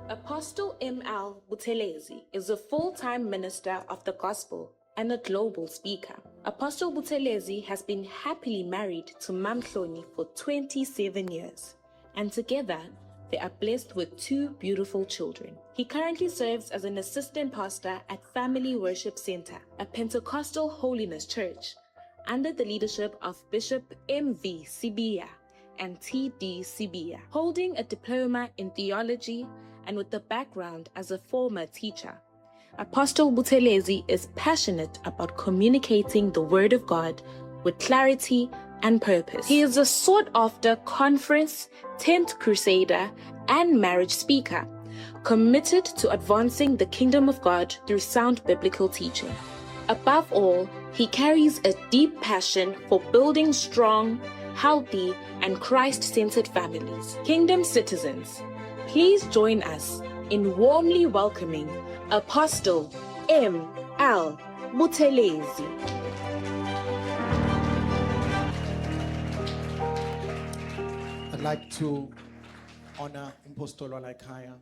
Apostle M.L. Buthelezi is a full-time minister of the gospel and a global speaker. Apostle Buthelezi has been happily married to Mamhloni for 27 years, and together they are blessed with 2 beautiful children. He currently serves as an assistant pastor at Family Worship Center, a Pentecostal holiness church, under the leadership of Bishop M.V. Sibiya and T.D. Sibiya, holding a diploma in theology and with a background as a former teacher. Apostle Buthelezi is passionate about communicating the Word of God with clarity and purpose. He is a sought-after conference, tent crusader, and marriage speaker, committed to advancing the kingdom of God through sound biblical teaching. Above all, he carries a deep passion for building strong, healthy, and Christ-centered families. Kingdom citizens, please join us in warmly welcoming Apostle M.L. Buthelezi. I'd like to honor Apostle Walakhaya,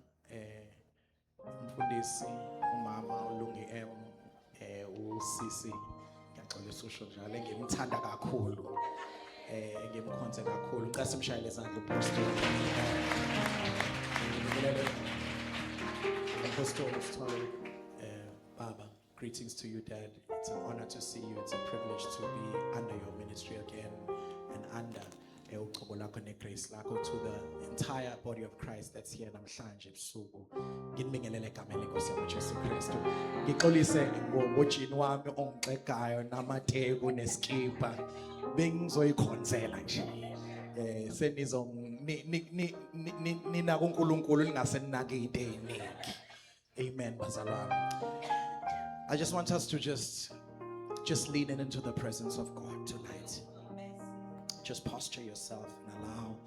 Mfundisi, Umama Ulungi M, uSisi, ngiyacela social njalo ngimthanda kakhulu, ngimkhonze kakhulu. Ngicela simshayele izandla uPastoral. Apostle Baba, greetings to you, Dad. It's an honor to see you. It's a privilege to be under your ministry again and under grace to the entire body of Christ that's here namhlanje ebusuku. Nginibingelele egameni lenkosi yami uJesu Kristu. Ngixolise ngobojini wami ongixegayo namateku neskipa. Bengizoyikhonzela nje. Senizo nina kuNkulunkulu lingase ninake into eziningi. Amen, bazalwane. I just want us to just lean into the presence of God tonight. Just posture yourself and allow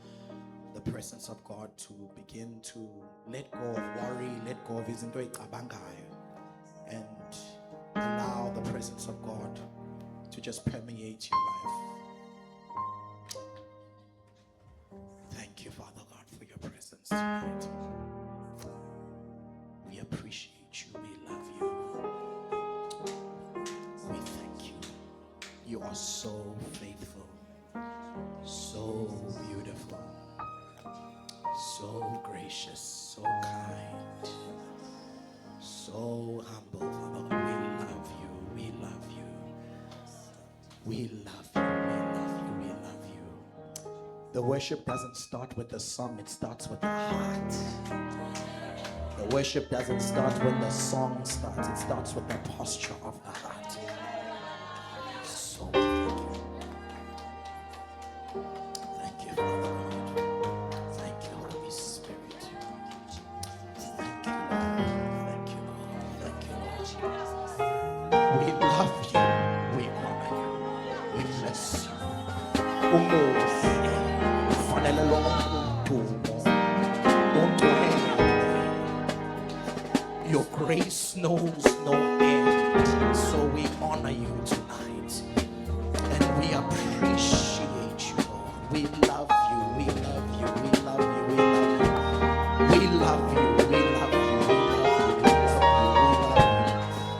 the presence of God to begin to let go of worry, let go of izinto ezicabangayo, and allow the presence of God to just permeate your life. Thank you, Father God, for your presence tonight. We appreciate you. We love you. We thank you. You are so faithful. So beautiful, so gracious, so kind, so humble. Father, we love you, we love you, we love you, we love you, we love you. The worship doesn't start with the song, it starts with the heart. The worship doesn't start when the song starts, it starts with the posture of the heart. So your grace knows no end, so we honor you tonight, and we appreciate you, Lord. We love you, we love you, we love you, we love you, we love you, we love you, we love you, we love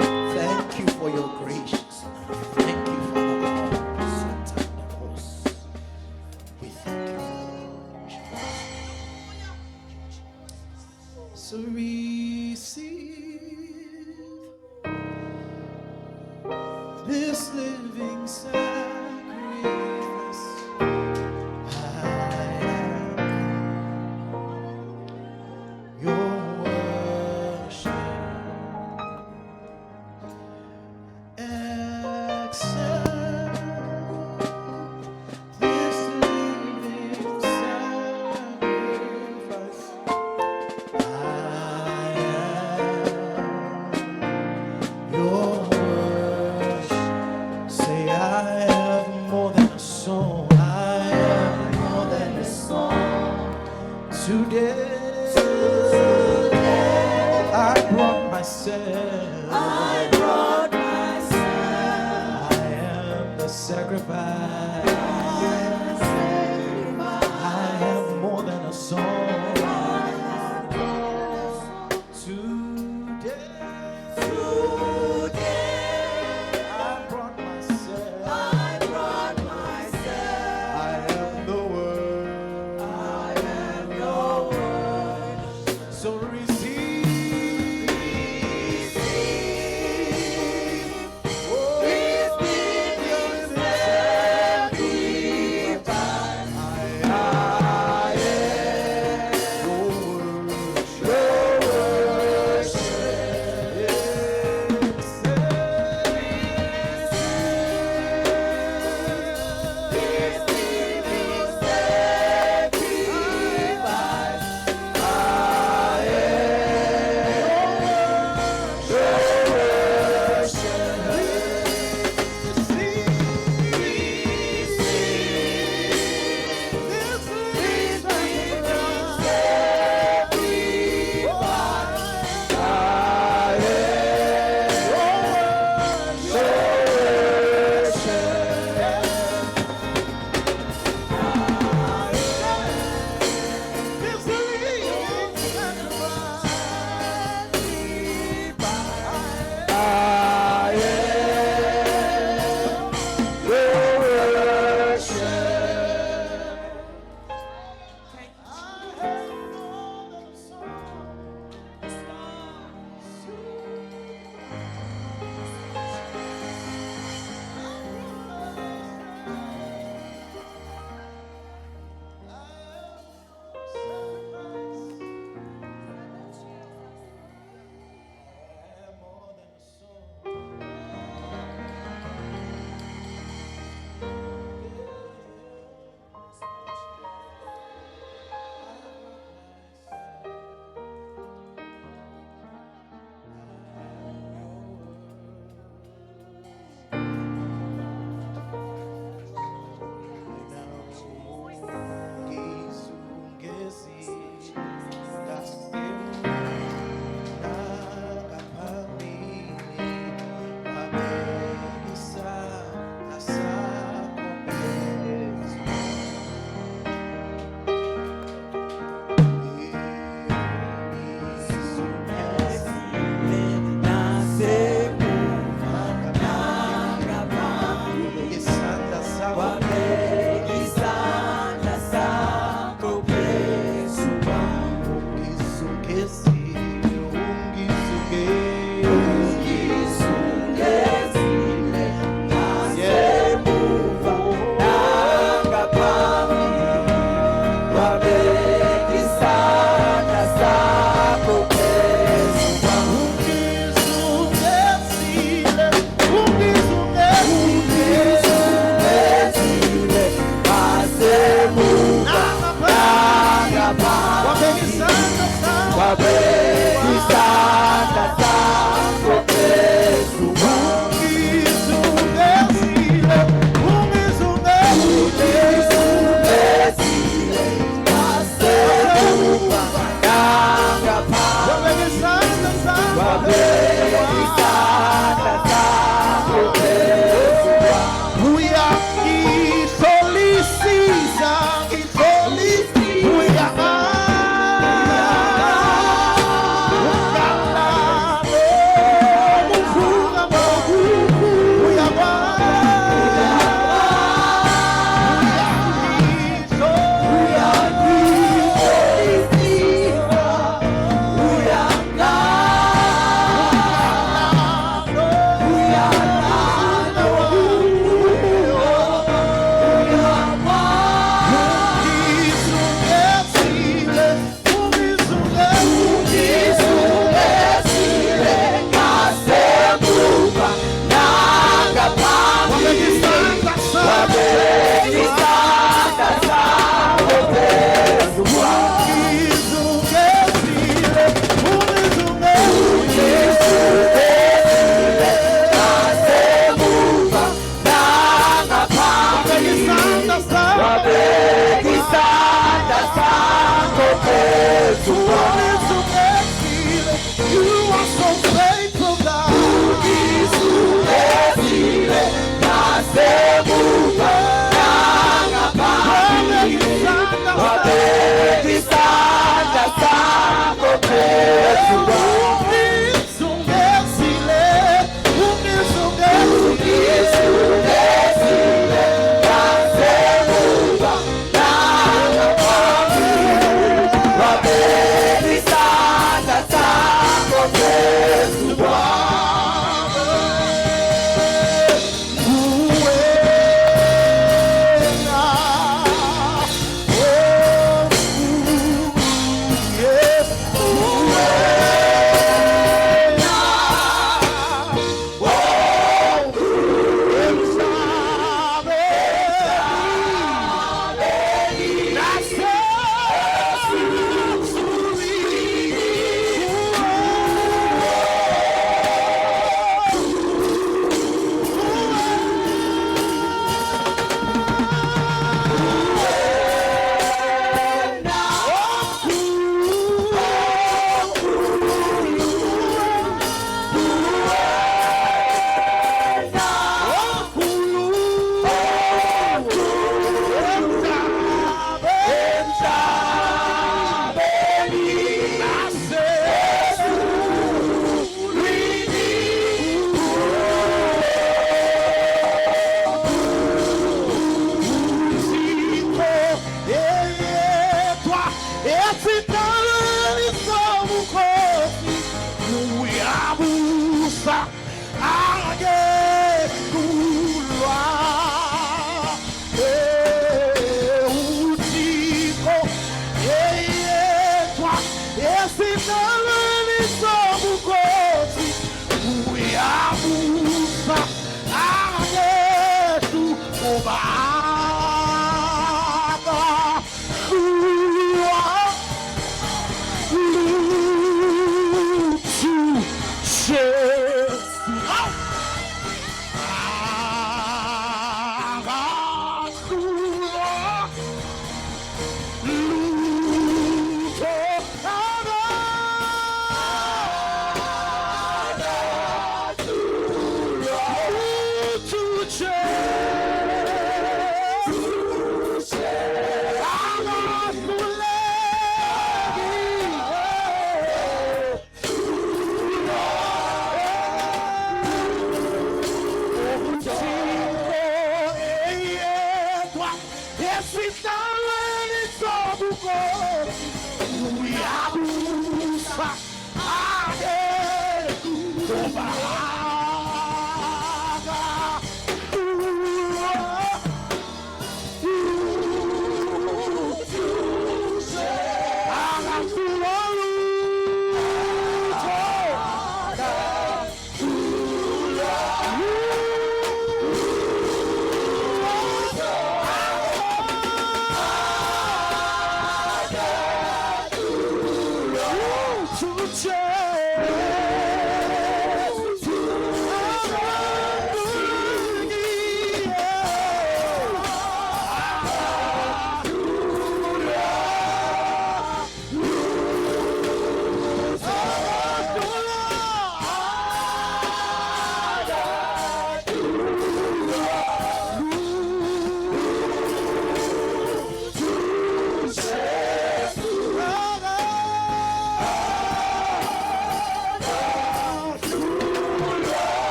you. Thank you for your gracious love. Thank you, Father God. We thank you for your gracious. So receive this living sacrifice. I am your worship. Accept this living sacrifice. Your worship. Say I have more than a song. I have more than a song. Today I brought myself. I brought myself. I am the sacrifice. I have more than a song.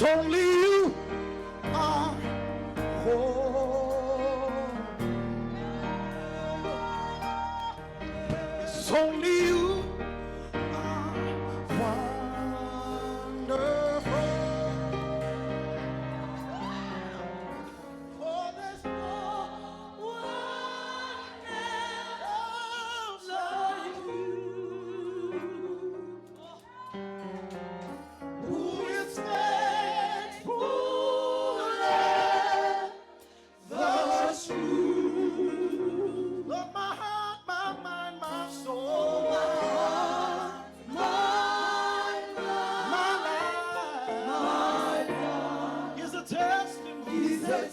It's only you are holy. It's only you are wonderful. Oh, there's no one else like you. Who is faithful and the true? Lord, my heart, my mind, my soul, my heart, my life is a testimony. Is a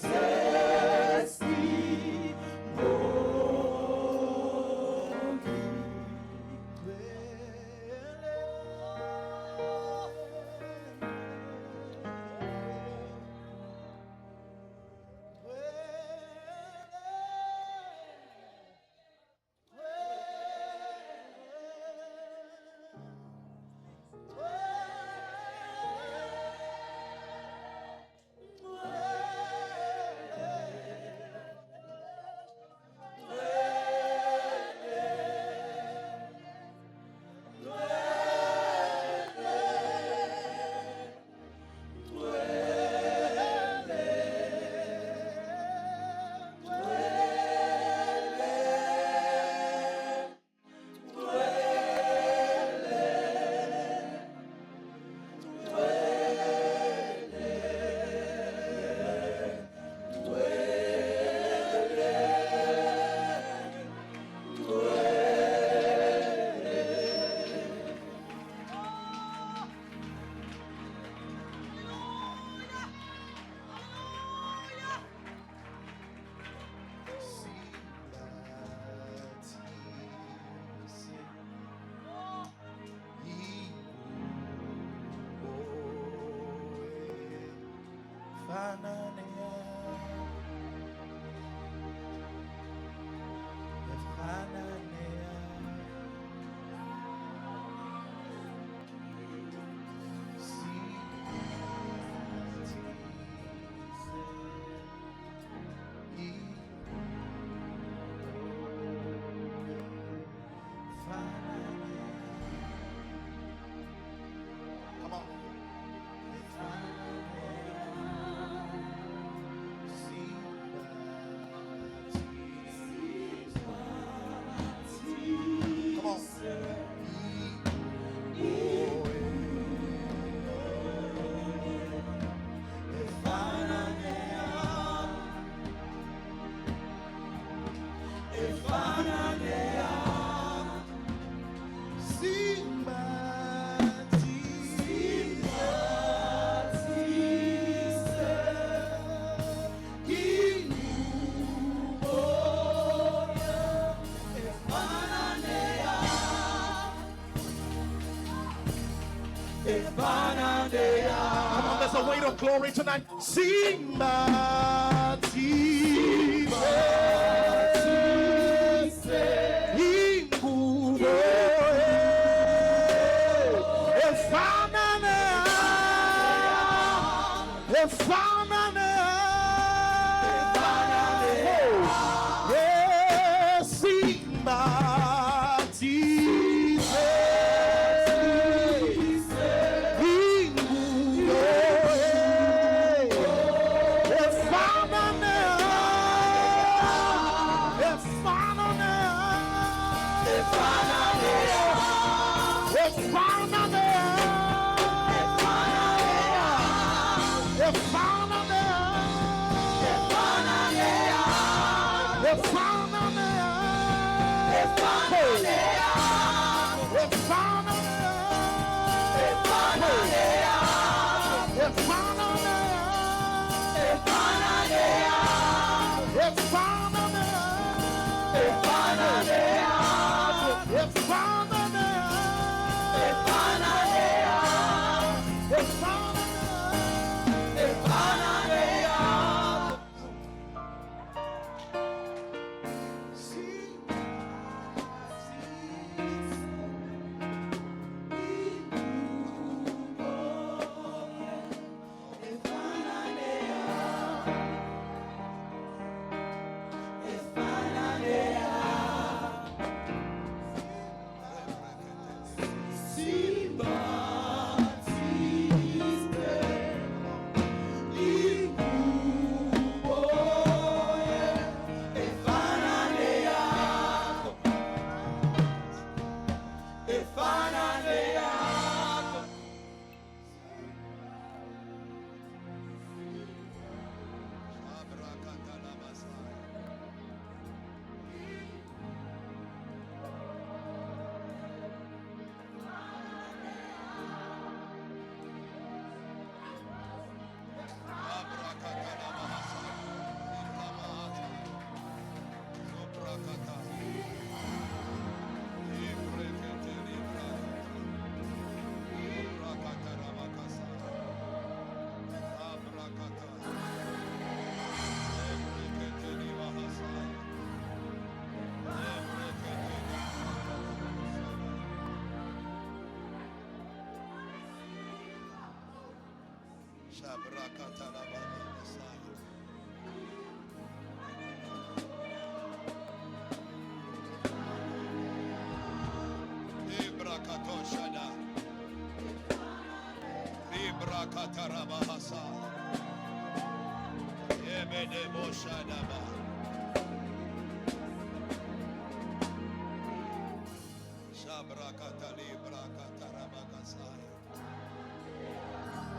Come on, there's a weight of glory tonight. Simba,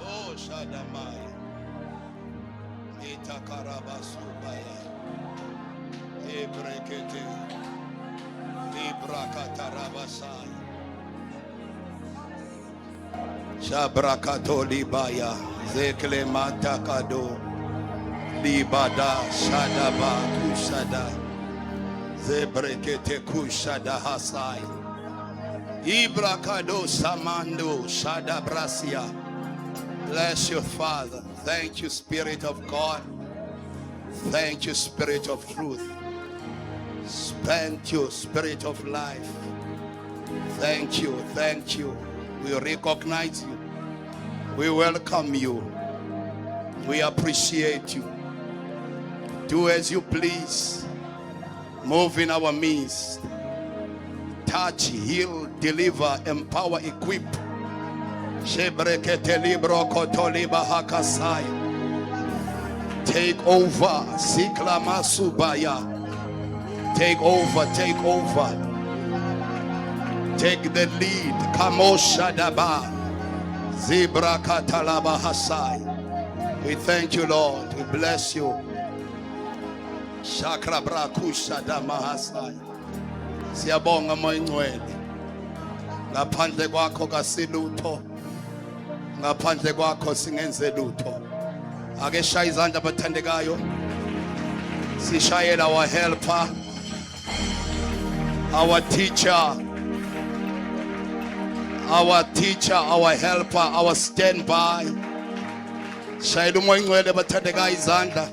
Oh, Shadamai. Itakarabasubaya. Ebrekete. Librakatarabasai. Shabrakato libaya. Zekle matakado. Libada shadaba kushada. Zebrekete kushada hasai. Ibrakado samando shadabrasia. Bless you, Father. Thank you, Spirit of God. Thank you, Spirit of truth. Thank you, Spirit of life. Thank you, thank you. We recognize you. We welcome you. We appreciate you. Do as you please. Move in our midst. Touch, heal, deliver, empower, equip. Shebrekete libro kotoliba hakasai. Take over. Siklama subaya. Take over, take over. Take the lead. Kamoshadaba. Zibra katalaba hasai. We thank you, Lord. We bless you. Shakra brakusha damahasai. Siyabonga moyingcwele. Ngaphandle kwakho kasilutho. Ngaphandle kwakho singenze lutho. Ake shaya izandla abathandekayo. Sishayela our helper, our teacher, our helper, our standby. Shayela umoyingcwele abathandekayo izandla.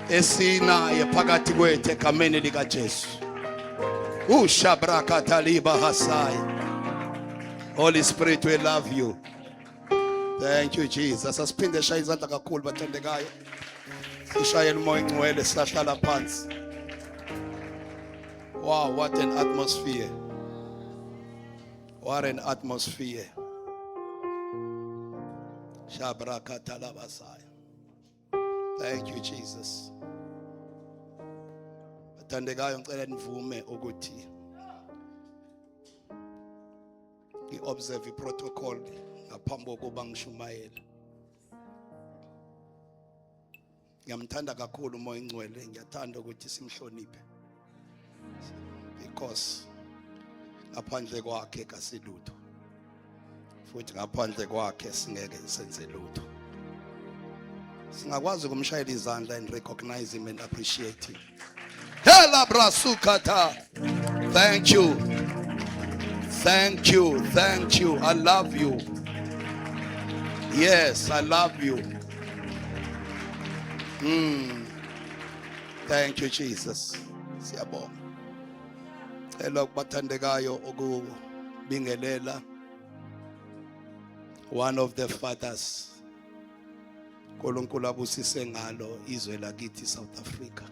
Esinaye phakathi kwethu egameni lika Jesu. Ushabrakataliba hasai. Holy Spirit, we love you. Thank you, Jesus. Asiphinde shaya izandla kakhulu bathandekayo. Sishayela umoyingcwele sihlala phansi. Wow, what an atmosphere. What an atmosphere. Shabrakatalabasai. Thank you, Jesus. Bathandekayo ngicela nivume ukuthi observe protocol ngaphambi kokuba ngishumayela. Ngiyamthanda kakhulu umoyingcwele, ngiyathanda ukuthi simhloniphe because ngaphandle kwakhe kasilutho, futhi ngaphandle kwakhe singeke senze lutho. Singakwazi ukumshayela izandla and recognize him and appreciate him. Hela brasukata. Thank you. Thank you. Thank you. I love you. Yes, I love you. Thank you, Jesus. Siyabonga. Hello bathandekayo ukubingelela one of the fathers uNkulunkulu abusise ngalo izwe lakithi South Africa.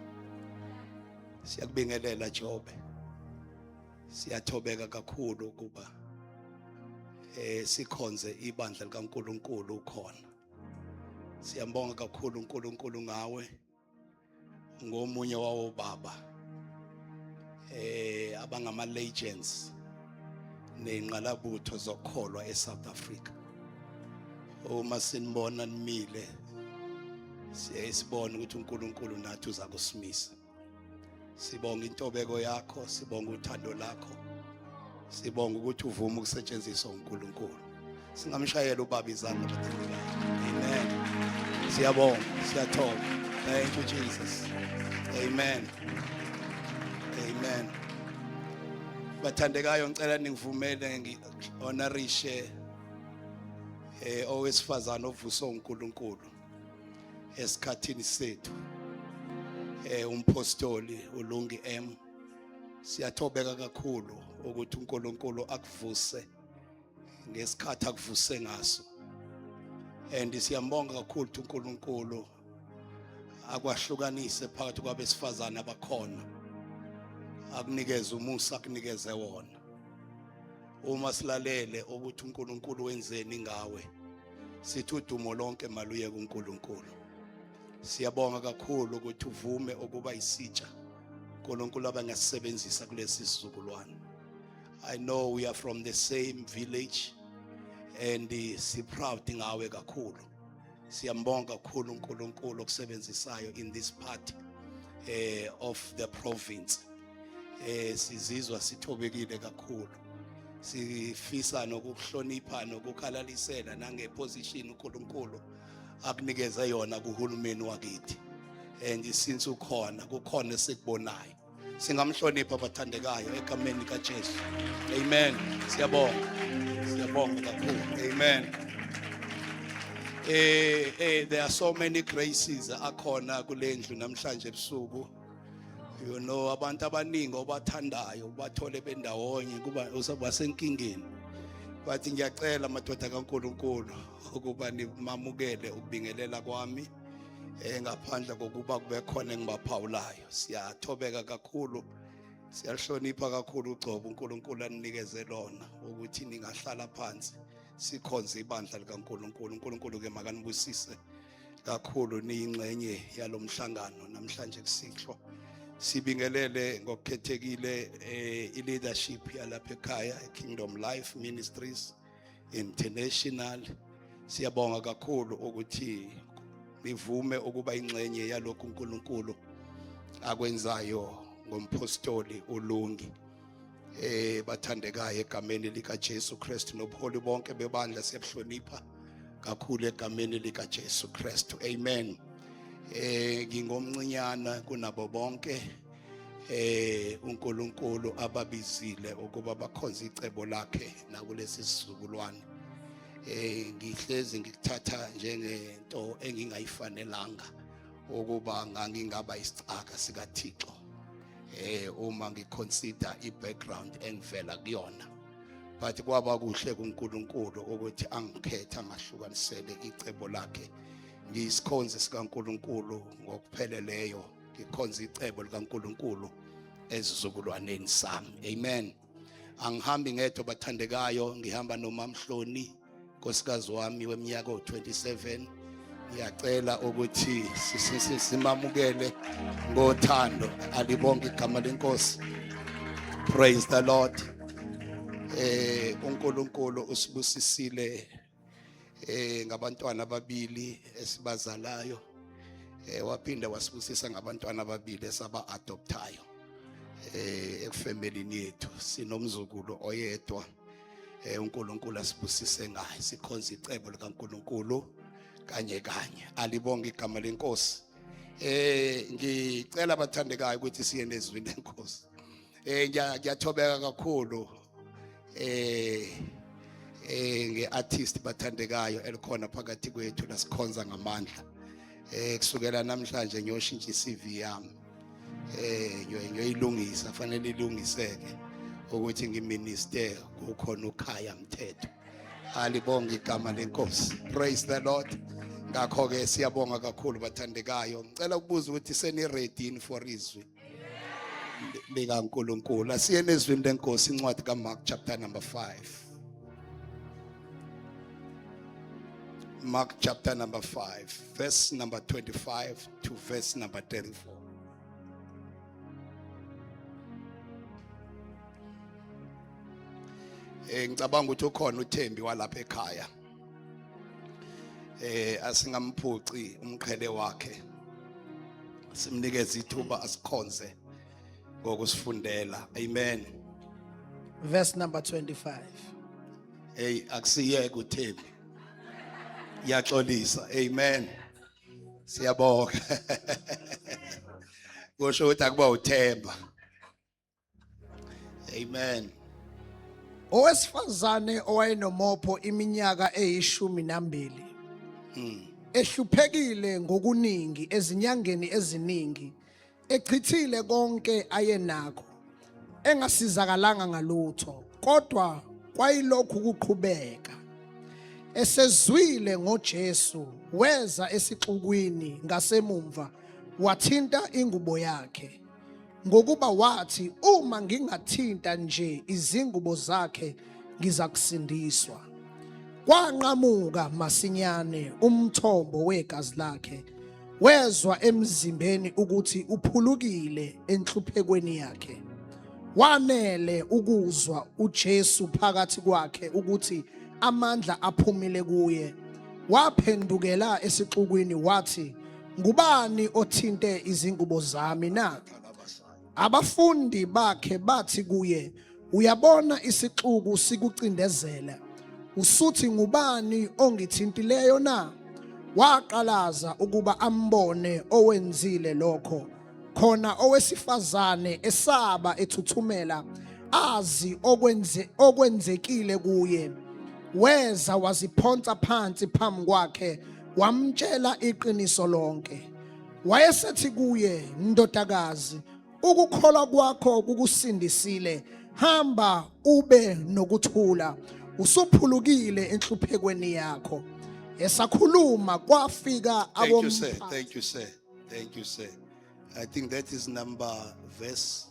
Siyakubingelela Jobe. Siyathobeka kakhulu ukuba sikhonze ibandla likaNkulunkulu ukhona. Siyambonga kakhulu uNkulunkulu ngawe. Ngomunye wawo baba abangama legends nenqalabutho zokholwa eSouth Africa. Uma sinibona nimile siyasibona ukuthi uNkulunkulu nathi uza kusimisa. Sibonga intobeko yakho, sibonga uthando lakho. Sibonga ukuthi uvuma ukusetshenziswa uNkulunkulu. Singamshayela ubaba izandla bathandekayo. Amen. Siyabonga, siyathoba. Thank you Jesus. Amen. Amen. Bathandekayo ngicela ningivumele ngihonorishe owesifazana ovuso uNkulunkulu esikhathini sethu. Umpostoli uLungi M. Siyathobeka kakhulu ukuthi uNkulunkulu akuvuse ngesikhathi akuvuse ngaso. And siyambonga kakhulu ukuthi uNkulunkulu akwahlukanise phakathi kwabesifazana abakhona. Akunikeze umusa, akunikeze wona. Uma silalele ukuthi uNkulunkulu wenzeni ngawe, sithi udumo lonke maluye kuNkulunkulu. Siyabonga kakhulu ukuthi uvume ukuba isitsha uNkulunkulu abangasebenzisa kulesi sizukulwane. I know we are from the same village and si proud ngawe kakhulu. Siyambonga kakhulu uNkulunkulu okusebenzisayo in this part of the province. Sizizwa sithobekile kakhulu. Sifisa nokuhlonipha nokukhalalisela nangeposition uNkulunkulu akunikeza yona kuhulumeni wakithi. And since ukhona kukhona esikubonayo. Singamhlonipha abathandekayo egameni kaJesu. Amen. Siyabonga. Siyabonga kakhulu. Amen. There are so many graces akhona kule ndlu namhlanje ebusuku. You know abantu abaningi obathandayo bathole bendawonye kuba usabasenkingeni. But ngiyacela madoda kaNkulunkulu ukuba nimamukele ukubingelela kwami ngaphandle kokuba kube khona engibaphawulayo. Siyathobeka kakhulu, siyahlonipha kakhulu ugcobo uNkulunkulu anikeze lona ukuthi ningahlala phansi sikhonze ibandla likaNkulunkulu. uNkulunkulu ke makanibusise kakhulu niyingxenye yalomhlangano namhlanje kusihlwa. Sibingelele ngokukhethekile i-leadership yalapha ekhaya Kingdom Life Ministries International. Siyabonga kakhulu ukuthi nivume ukuba ingxenye yalokhu uNkulunkulu akwenzayo ngompostoli uLungi. Bathandekayo egameni likaJesu Kristu nobuholi bonke bebandla siyabuhlonipha kakhulu egameni likaJesu Kristu. Amen. Ngingomncinyana kunabo bonke uNkulunkulu ababizile ukuba bakhonze icebo lakhe nakulesi sizukulwane. Ngihlezi ngikuthatha njengento engingayifanelanga ukuba ngingaba isicaka sikaThixo uma ngiconsider ibackground engivela kuyona. But kwaba kuhle kuNkulunkulu ukuthi angikhethe angahlukanisele icebo lakhe. Ngisikhonze sikaNkulunkulu ngokupheleleyo, ngikhonze icebo likaNkulunkulu ezizukulwaneni sami. Amen. Angihambi ngedwa bathandekayo, ngihamba noMamhloni nkosikazi wami weminyaka 27. Ngiyacela ukuthi simamukele ngothando. Alibonke igama lenkosi. Praise the Lord. uNkulunkulu usibusisile ngabantwana ababili esibazalayo. Waphinda wasibusisa ngabantwana ababili esaba adoptayo efamilini yethu. Sinomzukulu oyedwa. uNkulunkulu asibusise ngaye. Sikhonza icebo likaNkulunkulu kanye kanye. Alibonge igama lenkosi. Ngicela abathandekayo ukuthi siye nezwini lenkosi. Ngiyathobeka kakhulu ngeartist bathandekayo elikhona phakathi kwethu lasikhonza ngamandla. Kusukela namhlanje ngiyoshintsha iCV yami. Ngiyoyilungisa, fanele ilungiseke ukuthi ngiminister kukhona uKhaya Mthetho. Alibonge igama lenkosi. Praise the Lord. Ngakho ke siyabonga kakhulu bathandekayo. Ngicela ukubuza ukuthi seni ready for izwi likaNkulunkulu. Asiye nezwini lenkosi incwadi kaMark chapter number 5. Mark chapter number 5, verse number 25 to verse number 34. Ngicabanga ukuthi ukhona uThembi walapha ekhaya. Asingamphuci umqhele wakhe. Simnikeze ithuba asikhonze ngokusifundela. Amen. Verse number 25. Hey, akusiyeke uThembi. Iyaxolisa. Amen. Siyabonga. Kusho ukuthi akuba uThemba. Amen. Owesifazane owayenomopho iminyaka eyi12 ehluphekile ngokuningi ezinyangeni eziningi echithile konke ayenakho engasizakalanga ngalutho kodwa kwayilokhu kuqhubeka esezwile ngoJesu weza esixukwini ngasemumva wathinta ingubo yakhe ngokuba wathi uma ngingathinta nje izingubo zakhe ngizakusindiswa kwanqamuka masinyane umthombo wegazi lakhe wezwa emzimbeni ukuthi uphulukile enhluphekweni yakhe wanele ukuzwa uJesu phakathi kwakhe ukuthi amandla aphumile kuye waphendukela esixukwini wathi ngubani othinte izingubo zami na abafundi bakhe bathi kuye uyabona isixuku sikucindezela usuthi ngubani ongithintileyo na waqalaza ukuba ambone owenzile lokho khona owesifazane esaba ethuthumela azi okwenzekile kuye weza waziphonsa phansi phambi kwakhe wamtshela iqiniso lonke wayesethi kuye ndodakazi ukukholwa kwakho kukusindisile hamba ube nokuthula usuphulukile enhluphekweni yakho esakhuluma kwafika Thank you, sir. Thank you, sir. Thank you, sir. I think that is number verse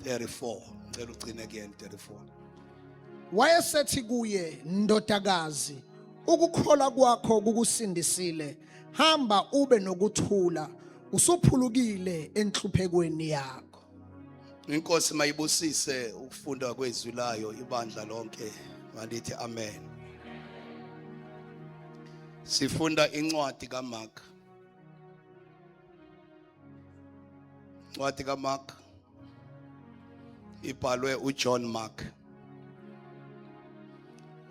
34. Ngicela ugcine again 34. wayesethi kuye ndodakazi ukukholwa kwakho kukusindisile hamba ube nokuthula usuphulukile enhluphekweni yakho. Inkosi mayibusise ukufunda kwezwi layo ibandla lonke malithi amen. Sifunda incwadi kaMark. Incwadi kaMark ibhalwe uJohn Mark,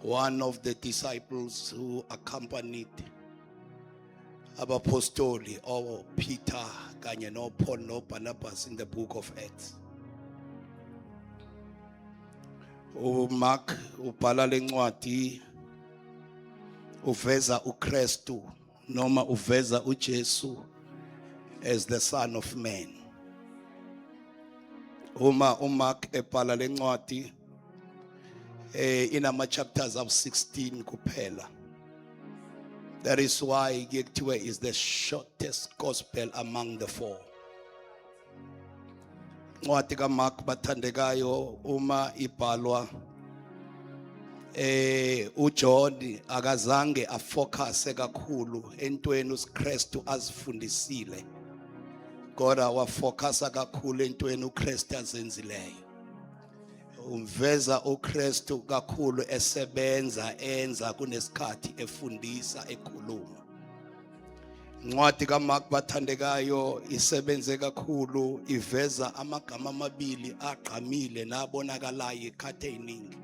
one of the disciples who accompanied abapostoli or Peter kanye no Paul no Barnabas in the book of Acts. Mark ubhala lencwadi uveza uKristu noma uveza uJesu as the Son of Man. Mark ebhala lencwadi inama chapters of 16 kuphela. That is why kuthiwa is the shortest gospel among the four. Incwadi kaMark bathandekayo uma ibhalwa uJohn akazange afocus kakhulu entweni uKristu azifundisile kodwa wafocusa kakhulu entweni uKristu azenzileyo. Umveza uKristu kakhulu esebenza enza kunesikhathi efundisa ekhuluma. Incwadi kaMark bathandekayo isebenze kakhulu iveza amagama amabili agqamile nabonakalayo ekhathe eningi.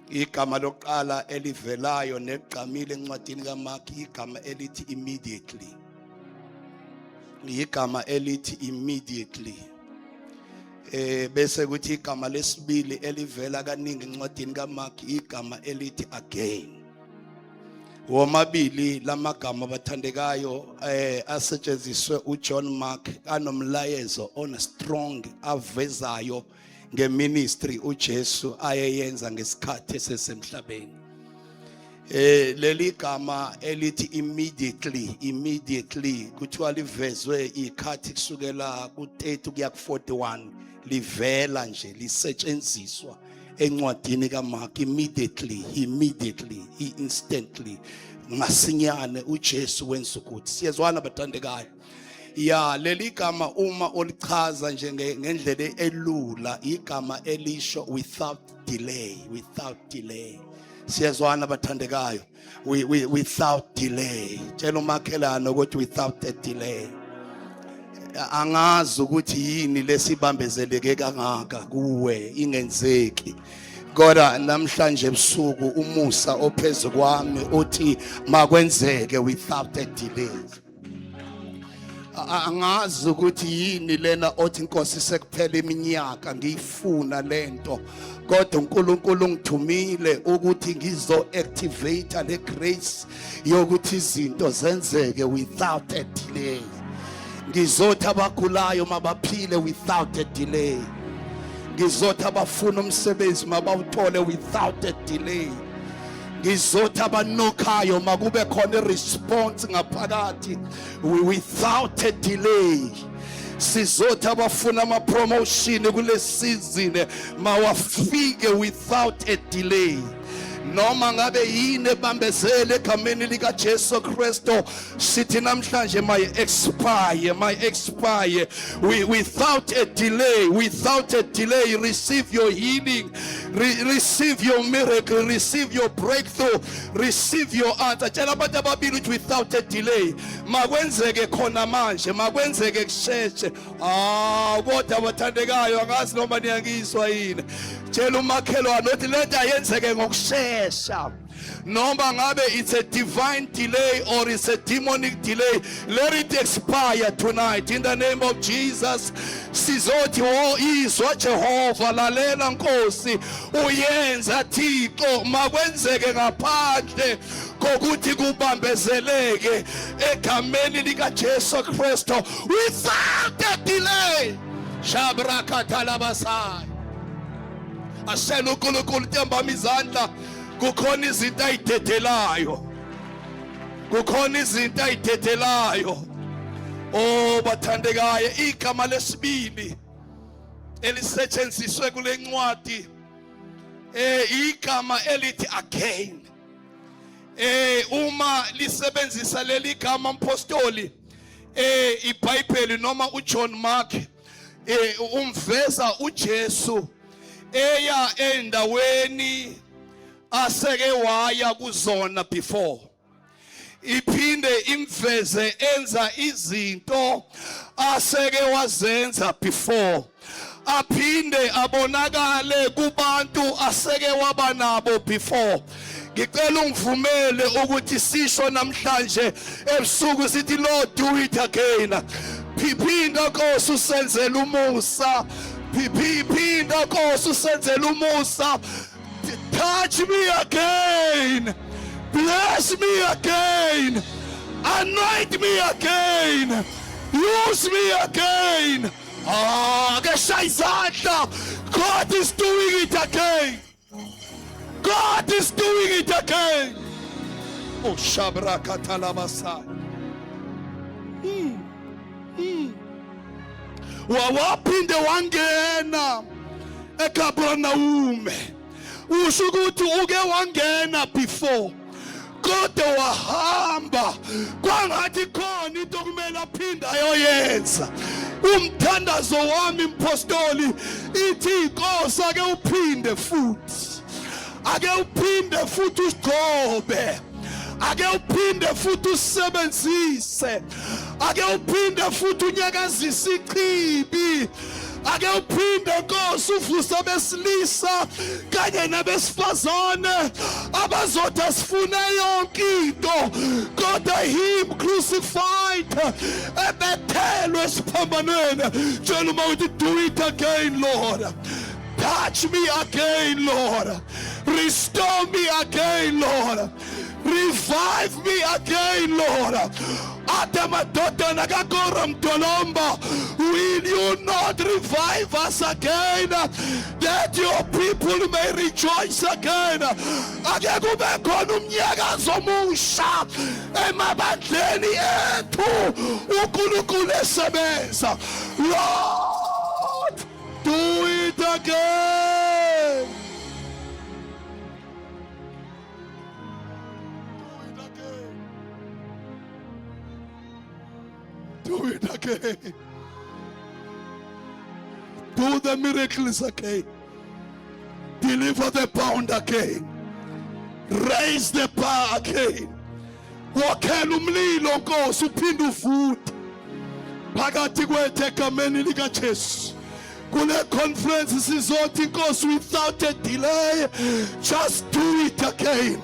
Igama lokuqala elivelayo negqamile encwadini kaMark igama elithi immediately. Igama elithi immediately. Bese kuthi igama lesibili elivela kaningi encwadini kaMark igama elithi again. Womabili lamagama bathandekayo asetshenziswe uJohn Mark anomlayezo on strong avezayo ngeministry uJesu ayeyenza ngesikhathi esesemhlabeni. Leli gama elithi immediately kuthiwa livezwe ikhathi kusukela ku-30 kuya ku-41 livela nje lisetshenziswa encwadini kaMark immediately, instantly. Masinyane uJesu wenza ukuthi siyezwana bathandekayo Ya leli gama uma ulichaza ngendlela elula igama elisho without delay, without delay. Siyazwana bathandekayo, without delay. Tshela umakhelane ukuthi without a delay. Angazi ukuthi yini lesibambezeleke kangaka kuwe ingenzeki. Kodwa namhlanje ebusuku umusa ophezulu kwami uthi makwenzeke without a delay. Angazi ukuthi yini lena othi inkosi sekuphela iminyaka ngiyifuna lento, kodwa uNkulunkulu ungithumile ukuthi ngizo activate le grace yokuthi izinto zenzeke without a delay. Ngizothi abagulayo mabaphile without a delay. Ngizothi abafuna umsebenzi mabawuthole without a delay. Ngizothi abanokhayo makube khona response ngaphakathi without a delay. Sizothi abafuna ama promotion kule season mawafike without a delay. Noma ngabe yini ebambezele egameni lika Jesu Kristo sithi namhlanje my expire without a delay, without a delay. Receive your healing, receive your miracle, receive your breakthrough, receive your answer. Tshela abantu ababili ukuthi without a delay makwenzeke khona manje, makwenzeke kusheshe. Kodwa bathandekayo angazi noma niyangizwa yini. Tshela umakhelwane uthi lento ayenzeke ngokushesha. Noma ngabe it's a divine delay or it's a demonic delay, let it expire tonight in the name of Jesus. Sizothi izwa Jehova, lalela Nkosi, uyenza Thixo makwenzeke ngaphandle kokuthi kubambezeleke egameni lika Jesu Kristo without a delay. Shabrakathalabasai. Ashela uNkulunkulu tembama izandla. Kukhona izinto ayidedelayo, kukhona izinto ayidedelayo. Oh bathandekayo, igama lesibili elisetshenziswe kule ncwadi igama elithi again. Uma lisebenzisa leli gama mpostoli iBhayibheli noma uJohn Mark umveza uJesu eya endaweni aseke waya kuzona before. Iphinde imveze enza izinto aseke wazenza before. Aphinde abonakale kubantu aseke waba nabo before. Ngicela ungivumele ukuthi sisho namhlanje ebusuku sithi Lord do it again. Phiphinda Nkosi usenzele umusa. Phiphinda Nkosi usenzele umusa. Touch me again, bless me again, anoint me again, use me again. God is doing it again. God is doing it again. Oh, Shabrakathalabasai. Wawaphinde wangena eKapernaum. Usho ukuthi uke wangena before, kodwa wahamba kwangathi khona into kumele aphinda ayoyenza. Umthandazo wami mpostoli ithi inkosi ake uphinde futhi, ake uphinde futhi usigcobe, ake uphinde futhi usebenzise, ake uphinde futhi unyakazise ichibi. Ake uphinde Nkosi uvuse besilisa kanye nabesifazane abazothi asifune yonke into kodwa him crucified ebethelwe esiphambanweni. Tshela uma uthi do it again Lord. Touch me again Lord. Restore me again Lord. Revive me again Lord. Atamadodana kakora mtolomba, will you not revive us again, that your people may rejoice again? Ake kube khona umnyakazo omusha emabandleni ethu uNkulunkulu esebenza. Lord, do it again. Do it again. Do the miracles again. Deliver the bound again. Raise the bar again. Wakhela umlilo Nkosi uphinde uvuthe phakathi kwethu egameni likaJesu. Kule conference sizothi Nkosi without a delay. Just do it again.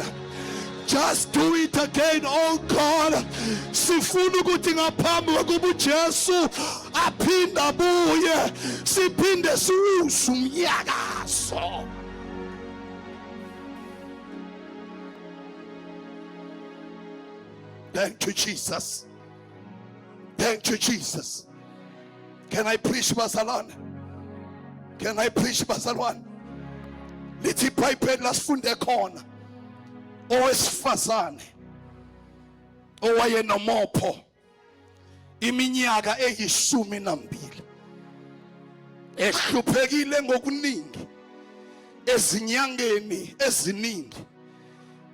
Just do it again, oh God. Sifuna ukuthi ngaphambi kokuba uJesu aphinde abuye siphinde siwusho umnyakazo. Thank you, Jesus. Thank you, Jesus. Can I preach Bazalwane? Can I preach Bazalwane? Lithi iBhayibheli lasifunde khona owesifazane owayenomopho iminyaka eyi12 ehluphekile ngokuningi ezinyangeni eziningi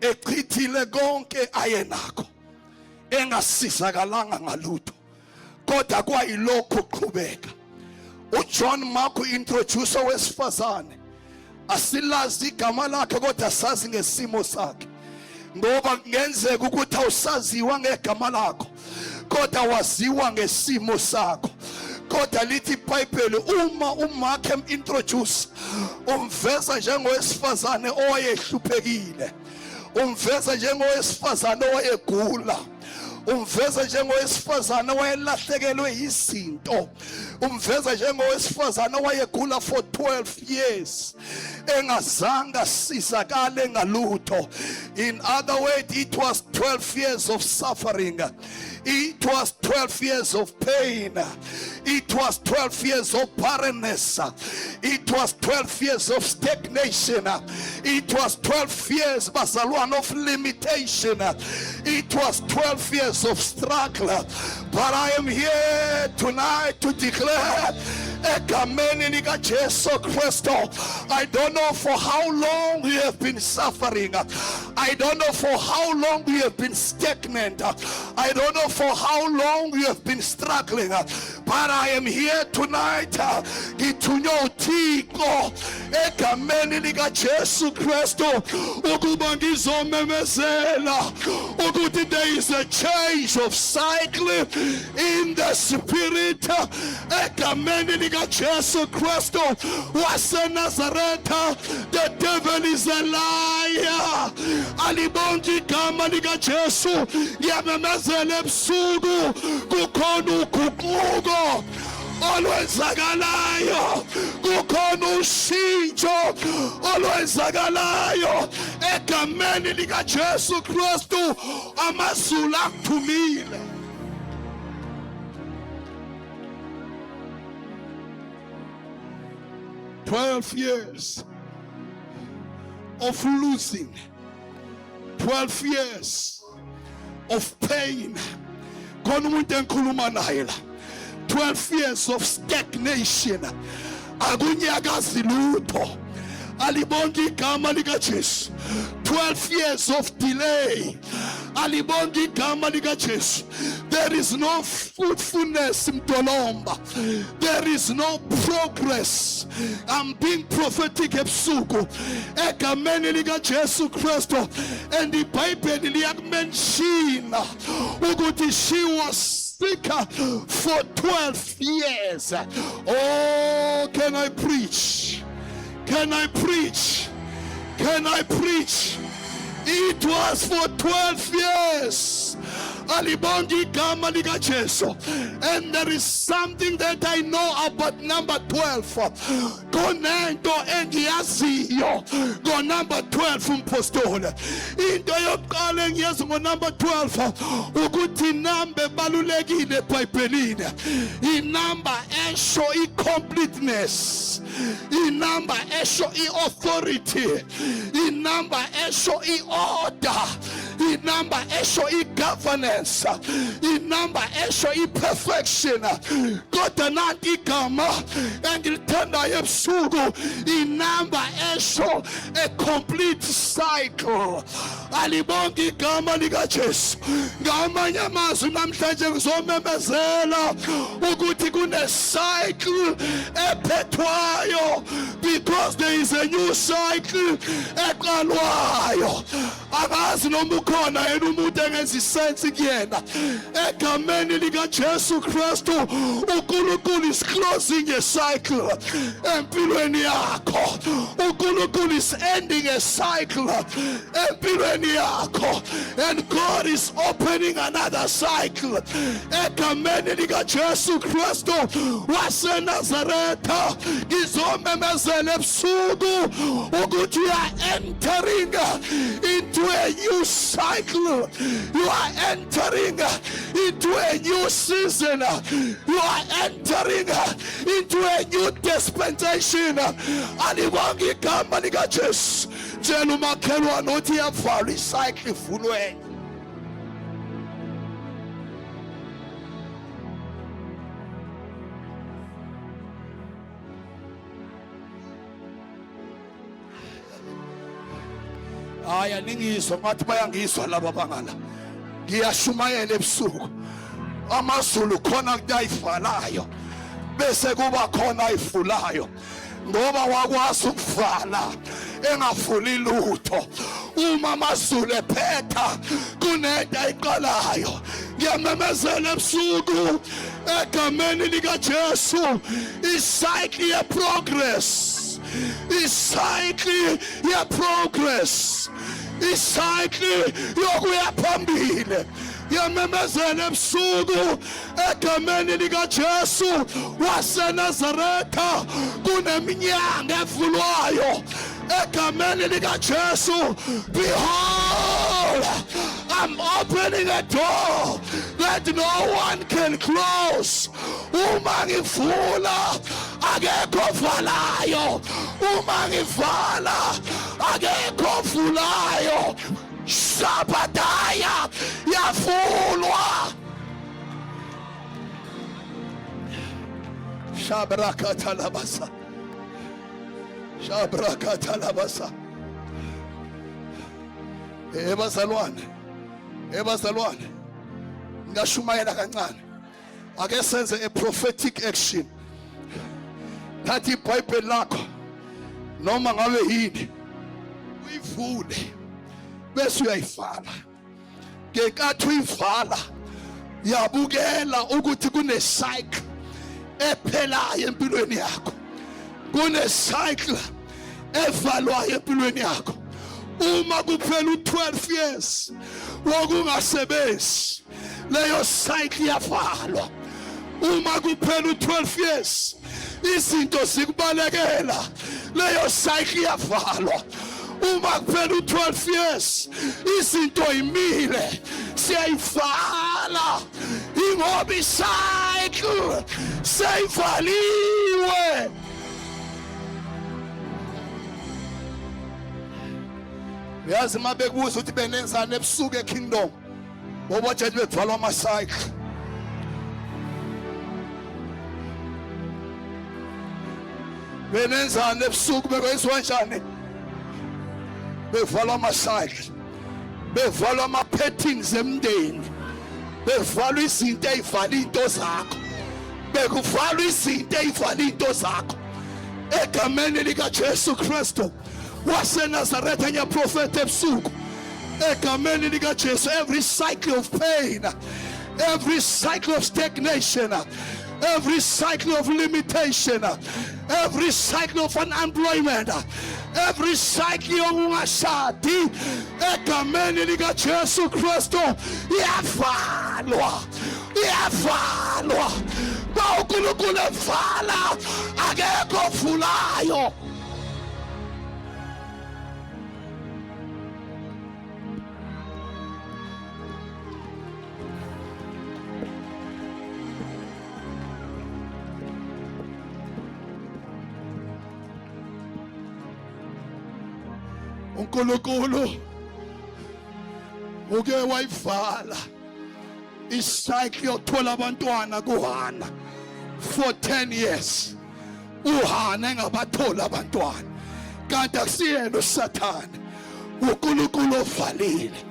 echithile konke ayenakho engasizakalanga ngalutho kodwa kwayilokho qhubeka. uJohn Mark introduce owesifazane asilazi igama lakhe kodwa sazi ngesimo sakhe ngoba kungenzeka ukuthi awusaziwa ngegama lakho kodwa waziwa ngesimo sakho. Kodwa lithi iBhayibheli uma uMark introduce umveza njengowesifazane owayehluphekile, umveza njengowesifazane owayegula, umveza njengowesifazane owayelahlekelwe izinto, umveza njengowesifazane owayegula for 12 years engazange asizakale ngalutho. In other words, it was 12 years of suffering. It was 12 years of pain. It was 12 years of barrenness. It was 12 years of stagnation. It was 12 years, Bazalwane, of limitation. It was 12 years of struggle. But I am here tonight to declare, egameni likaJesu Kristu, I don't know for how long we have been suffering. I don't know for how long we have been stagnant. I don't know for how long we have been struggling. But I am here tonight. Ngithunywa uThixo egameni likaJesu Kristu ukuba ngizomemezela ukuthi there is a change of cycle in the spirit. Egameni likaJesu Kristu waseNazaretha, the devil is a liar. Alibonke igama likaJesu yamemezela ebusuku kukhona uguquko olwenzakalayo, kukhona ushintsho olwenzakalayo egameni likaJesu Kristu. Amazulu akuthumile. "12 years of losing, 12 years of pain." Khona umuntu engikhuluma naye la. 12 years of stagnation. Akunyakazi lutho. Alibonke igama likaJesu. 12 years of delay. Alibonke igama likaJesu. There is no fruitfulness in Mtolomba. There is no progress. I'm being prophetic ebusuku egameni likaJesu Kristu. And iBhayibheli liyakumenshina ukuthi she was sick for 12 years. Oh, can I preach? Can I preach? Can I preach? It was for 12 years. Alibonke igama likaJesu. And there is something that I know about number 12. Konento engiyaziyo go number 12 umpostoli. Into yokuqala engiyazi ngo number 12 ukuthi inamba ebalulekile eBhayibhelini. Inamba esho i-completeness. Inamba esho i-authority. Inamba esho i-order. inamba esho i-governance, inamba esho i-perfection. Kodwa nanti igama engilithandayo ebusuku, inamba esho a complete cycle. Alibonke igama likaJesu. Ngamanye amazwi namhlanje ngizomemezela ukuthi kune-cycle ephethwayo, because there is a new cycle eqalwayo. Angazi noma ukhona yena umuntu engenza isensi kuyena. Egameni likaJesu Kristu, uNkulunkulu is closing a cycle empilweni yakho. uNkulunkulu is ending a cycle empilweni yakho, and God is opening another cycle. Egameni likaJesu Kristu waseNazaretha, ngizomemezela ebusuku ukuthi you are entering into a new cycle. You are entering into a new season. You are entering into a new dispensation. Alibonge igama likaJesu. Tshela umakhelwane uthi iyavalwa icycle ivulweni. Aya ningizwa ngathi bayangizwa laba bangala. Ngiyashumayela ebusuku. AmaZulu khona kuyayivalayo bese kuba khona ayivulayo, ngoba wakwazi ukuvala engavuli lutho. Uma amaZulu ephetha kunento ayiqalayo. Ngiyamemezela ebusuku egameni likaJesu, icycle ye-progress, icycle ye-progress, icycle yokuya phambili. Yamemezela ebusuku egameni likaJesu waseNazaretha, kuneminyango evulwayo egameni likaJesu. Behold, I'm opening a door that no one can close. Uma ngivula akekho ovalayo, uma ngivala akekho ovulayo. Sabadaya yafulwa. Shabrakata labasa. Ebazalwane ngashumayela kancane. Ake senze a prophetic action. Thathi iBhayibheli lakho noma ngabe yini uyivule bese uyayivala. Ngenkathi uyivala yabukela ukuthi kune-cycle ephelayo empilweni yakho, kune-cycle evalwayo empilweni yakho. Uma kuphela u-12 years wokungasebenzi, leyo cycle yavalwa. Uma kuphela u-12 years izinto zikubalekela, leyo cycle yavalwa. Uma kuphela u-12 years izinto imile, siyayivala ingoba icycle seyivaliwe. Yazi uma bekubuza ukuthi benenzani ebusuku eKingdom, ngoba nje bekuvalwa ama-cycle. Benenzani ebusuku, bekwenziwa njani? Bevalwa ama-cycle, bevalwa ama-patterns emndeni, bevalwa izinto ey'vala iy'nto zakho, bekuvalwa izinto ey'vala iy'nto zakho egameni likaJesu Kristu waseNazaretha. Ngiyaprofetha ebusuku egameni likaJesu, every cycle of pain, every cycle of stagnation, every cycle of limitation, every cycle of unemployment, every cycle yokungashadi egameni likaJesu Kristu iyavalwa, iyavalwa. Ba uNkulunkulu evala akekho ovulayo. uNkulunkulu uke wayivala icycle yokuthola abantwana kuHana for 10 years. uHana engabathola abantwana, kanti akusiyena uSathane, uNkulunkulu ovalile.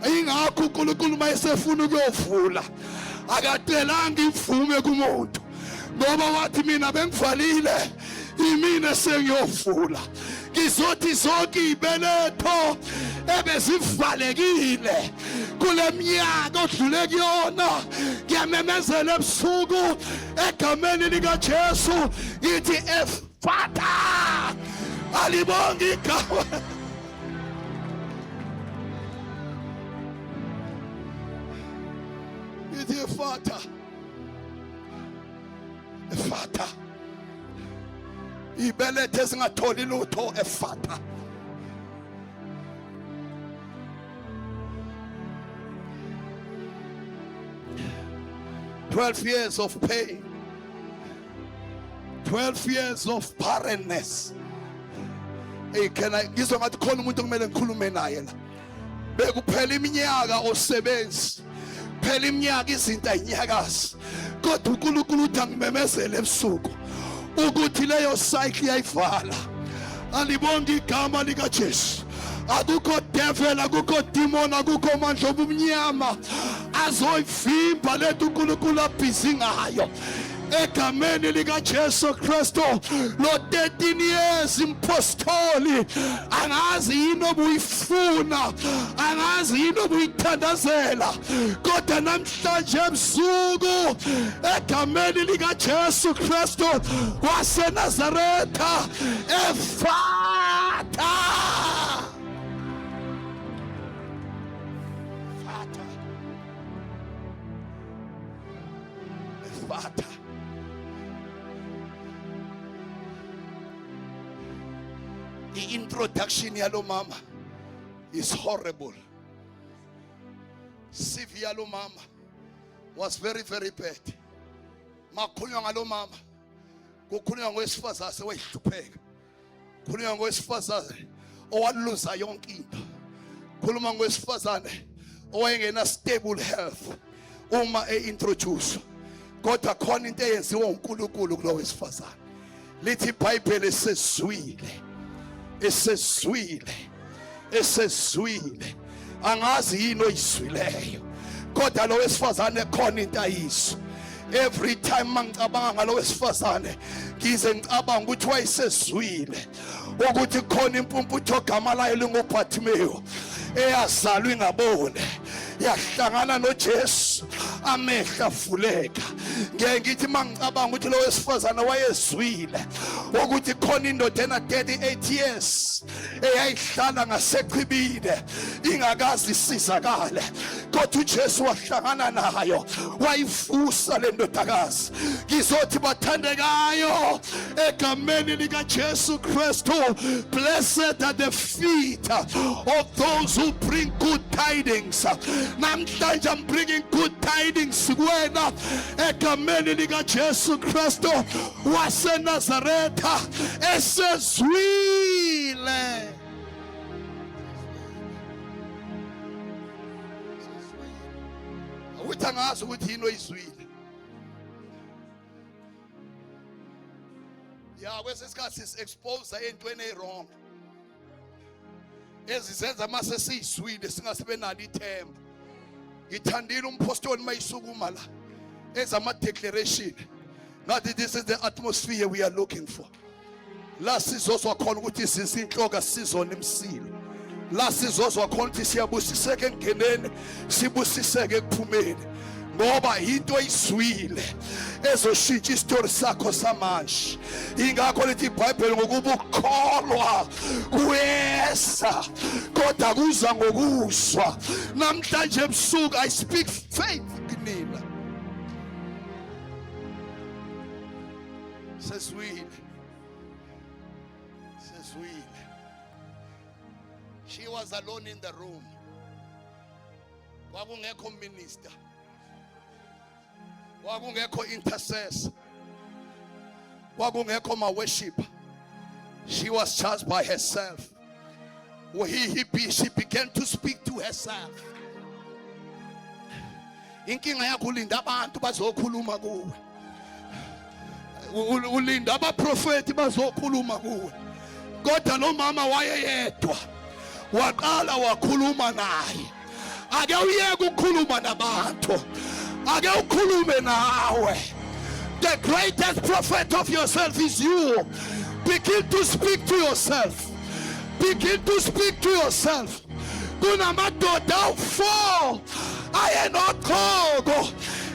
Ingakho uNkulunkulu mayesefuna ukuyovula akacelanga imvume kumuntu, ngoba wathi mina bengivalile imina sengiyovula. Ngizothi zonke izibeletho ebezivalekile kule minyaka odlule kuyona ngiyamemezela ebusuku egameni likaJesu ngithi Efatha, alibonge igama. Ngithi Efatha, Efatha. Ibelethe ezingatholi lutho Efatha. "12 years of pain, 12 years of barrenness." Hey, ngizwa ngathi khona umuntu okumele ngikhulume naye la. Bekuphela iminyaka osebenzi, phela iminyaka izinto ayinyakazi, kodwa uNkulunkulu uthi angimemezele ebusuku ukuthi leyo cycle yayivala. Alibonge igama likaJesu. Akukho devil, akukho demon, akukho mandla obumnyama azoyivimba lethu uNkulunkulu abhizi ngayo. Egameni likaJesu Kristu, lo 13 years impostoli, angazi yini obuyifuna, angazi yini obuyithandazela, kodwa namhlanje ebusuku egameni likaJesu Kristu waseNazaretha, Efatha. Efatha. The introduction yalo mama is horrible. CV yalo mama was very, very bad. Makhulunywa ngalo mama, kukhulunywa ngowesifazane sewayihlupheka, kukhulunywa ngowesifazane owaluza yonke into, kukhuluma ngowesifazane owayengena stable health uma introduce. Kodwa khona into eyenziwa uNkulunkulu kulo wesifazane. Lithi iBhayibheli esezwile angazi yini oyizwileyo, kodwa lo wesifazane khona into ayizwa. Every time mangicabanga ngalo wesifazane ngize ngicabanga ukuthi wayesezwile ukuthi khona impumputho ogama layo linguBhathimeyo eyazalwa ingabone, yahlangana noJesu amehla avuleka. Ngeke ngithi mangicabanga ukuthi lo wesifazane wayezwile ukuthi khona indoda ena 38 years eyayihlala ngasechibile ingakazi isizakale, kodwa uJesu wahlangana nayo wayivusa le ndodakazi. Ngizothi bathandekayo egameni likaJesu Kristu, blessed are the feet of those who bring good tidings. Namhlanje I'm bringing good tidings kuwena egameni likaJesu Kristu waseNazaretha esezwile. Awuthi angazi ukuthi yini oyizwile. Ya kwesesikhathi is-expose entweni e-wrong ezizenza mase siyizwile singasibe nalo ithemba. Ngithandile umpostoli mayisukuma la ezama declaration ngathi this is the atmosphere we are looking for. La sizozwa khona ukuthi sisinhloka sizona imsilo, la sizozwa khona ukuthi siyabusiseka engeneni sibusiseke ekuphumeni, ngoba into oyizwile ezoshintsha isitori sakho samanje. Ingakho lithi iBhayibheli ngokuba ukukholwa kuyeza kodwa kuza ngokuzwa. Namhlanje ebusuku I speak faith kunina. Sezwile. She was alone in the room. Kwakungekho minister, kwakungekho intercessor, kwakungekho ma worshiper. She was just by herself. She began to speak to herself. inkinga yakho ulinda abantu bazokhuluma kuwe, ulinda abaprofeti bazokhuluma kuwe. Kodwa lo mama wayeyedwa waqala wakhuluma naye. Ake uyeke ukukhuluma nabantu, ake ukhulume nawe. The greatest prophet of yourself is you. Begin to speak to yourself. Begin to speak to yourself. Kunamadoda awu-4 ayenogogo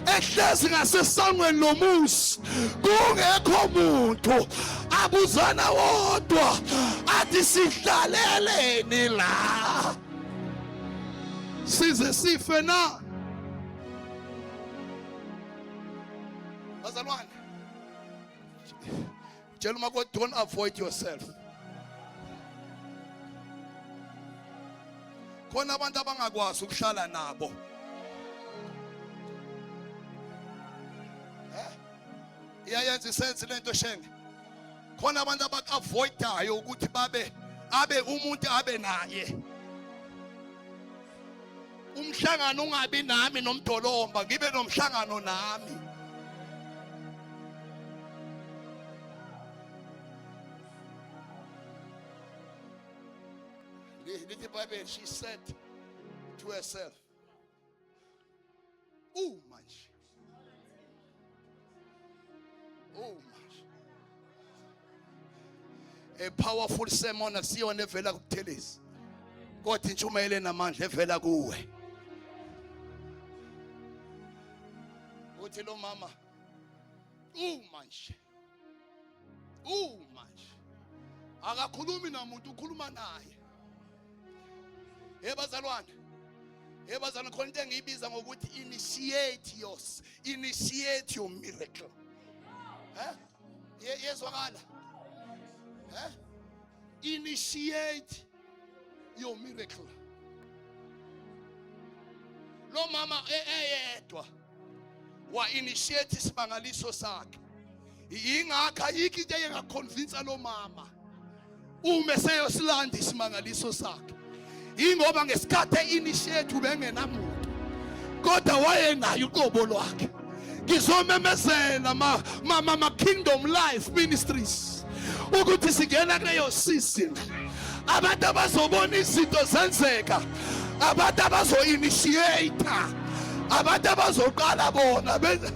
ehlezi ngasesangweni lomuzi, kungekho muntu, abuzana wodwa athi sihlaleleni la size sife na. Bazalwane, tell me, God, don't avoid yourself. Khona abantu abangakwazi ukuhlala nabo. Iyayenza isense lento shenge. Khona abantu abak-avoidayo ukuthi abe umuntu abe naye. Umhlangano ungabi nami nomdolomba, ngibe nomhlangano nami. The Bible, she said to herself, oh much. Oh much. A powerful sermon akusiyo nevela kuThelezi. Kodwa intshumayelo enamandla evela kuwe. Uthi lo mama, oh manje. Oh manje. Akakhulumi namuntu, ukhuluma naye. Ebazalwane khona into engiyibiza ngokuthi initiate your miracle. Yezwakala? Initiate your miracle. Lo mama eyedwa wa initiate isibangaliso sakhe. Ingakho ayikho into engaconvince lo mama uma seyosilanda isimangaliso sakhe. Ingoba ngesikhathi initiate ubengenamuntu, kodwa wayenayo uqobo lwakhe. Ngizomemezela ma Kingdom Life Ministries ukuthi singena kuleyo season, abantu abazobona izinto zenzeka, abantu abazo-initiate, abantu abazoqala bona benze.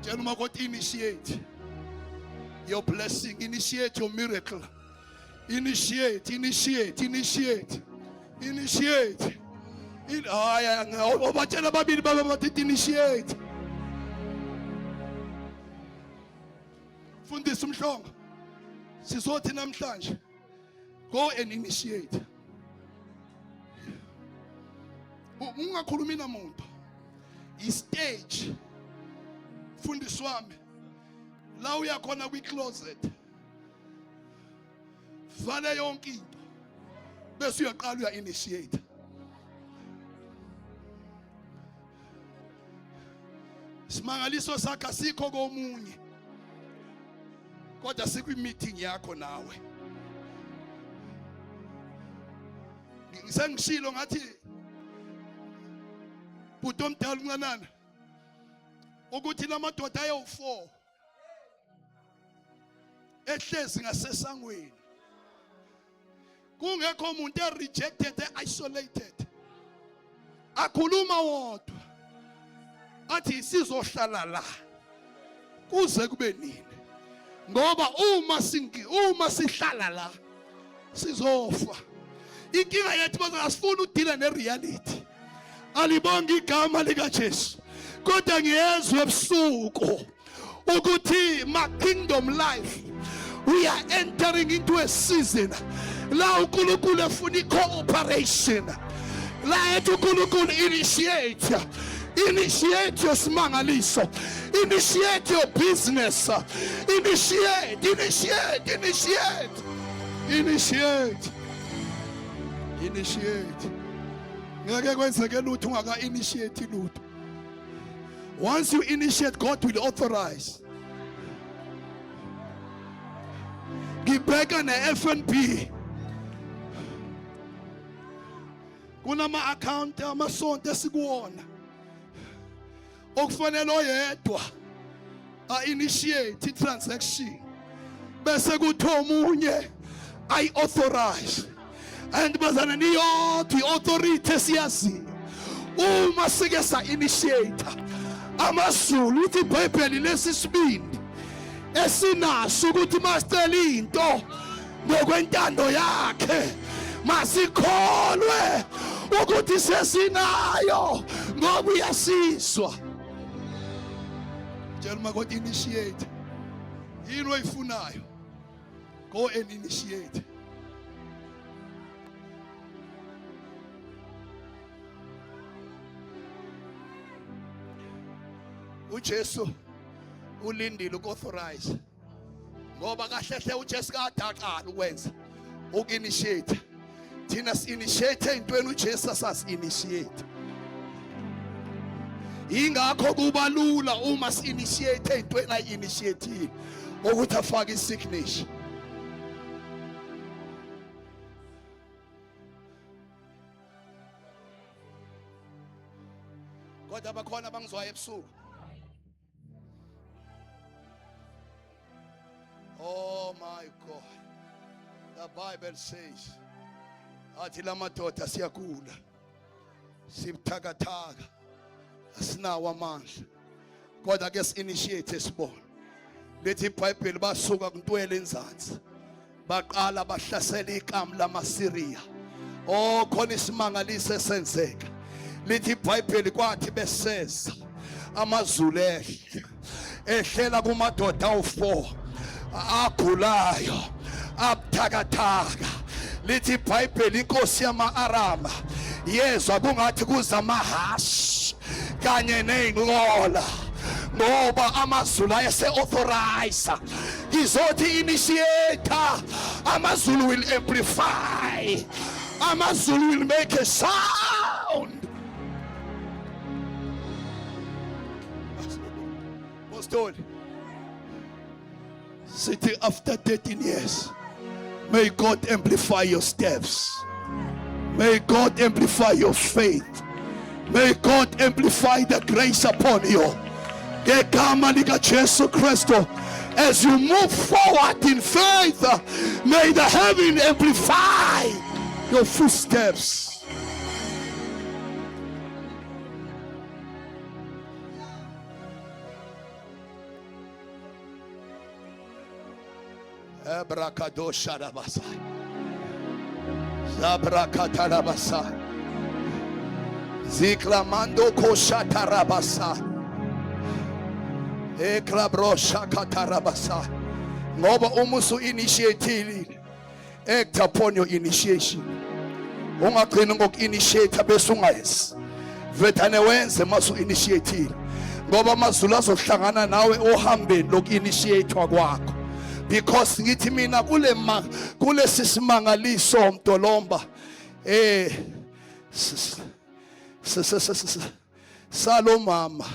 Tell me what initiate your blessing, initiate your miracle. Initiate. Obatshela babili baba bathi initiate. Fundisa umhlongo. Sizothi namhlanje, go and initiate. Ungakhulumi namuntu. I-stage. Fundisa wami. La uyakhona kwi-closet. Vale yonke into bese uyaqala uya-initiate. Simangaliso sakhe asikho komunye, kodwa sikwi-meeting yakho nawe. Sengishilo ngathi bhuti omdala umncanana ukuthi lamadoda ayo-4 ehlezi ngasesangweni, kungekho umuntu rejected, isolated, akhuluma wodwa athi sizohlala la kuze kube nini, ngoba uma sihlala la sizofa. Inkinga yethu bazalwane asifuna udila nereality. Alibonga igama lika Jesu, kodwa ngiyezwe ebusuku ukuthi ma Kingdom Life, we are entering into a season la uNkulunkulu efuna i-cooperation, la ethi uNkulunkulu initiate your simangaliso, initiate your business, initiate. Ngeke kwenzeke lutho ungaka-initiate lutho. Once you initiate, God will authorize. Ngibheka ne-FNB. kunama account amasonto esikuwona okufanele oyedwa initiate transaction bese kuthi omunye authorize. And bazana niyodwa authority siyaziyo uma sike sa initiate amazulu ithi iBhayibheli lesisibindi esinaso ukuthi masicela into ngokwentando yakhe masikholwe ukuthi sesinayo ngoba uyasizwa. Tell me what initiate. Yini oyifunayo. Go and initiate. uJesu ulindile ukuauthorize ngoba kahle hle uJesu kadaqala ukwenza ukinitiate. Thina si-initiate entweni uJesu asasi-initiate. Ingakho kuba lula uma si-initiate entweni ayi-initiate ukuthi afake isignature. Kodwa bakhona abangizwayo ebusuku. Oh my God. The Bible says, athi lamadoda siyagula, sibuthakathaka, asinawo amandla. Kodwa ke si-initiate sibona. Lethi iBhayibheli basuka kuntwele enzansi. Baqala bahlasela ikamu lamaSiriya. Oh khona isimangaliso esenzeka. Lethi iBhayibheli kwathi beseza amazulu ehlela kumadoda awu4 agulayo abuthakathaka. Lithi iBhayibheli inkosi yama-Arama yezwa kungathi kuza amahashi kanye ney'nqola ngoba amazulu ayese-authorize. Izothi initiator amazulu will amplify, amazulu will make a sound. Apostoli City, after 13 years, may God amplify your steps. May God amplify your faith. May God amplify the grace upon you. As you move forward in faith, may the heaven amplify your footsteps. Abrakadosha rabasa. Zabrakatarabasa. Ziklamando koshata rabasa. Eklabrosha katarabasa. Ngoba umusu initiate act upon your initiation. Ungaqini ngoku-initiate bese ungayenzi. Vethane wenze masu initiate. Ngoba amazulu azohlangana nawe ohambeni loku-initiate kwakho. Because ngithi mina kule sisimangaliso mdolomba salo mama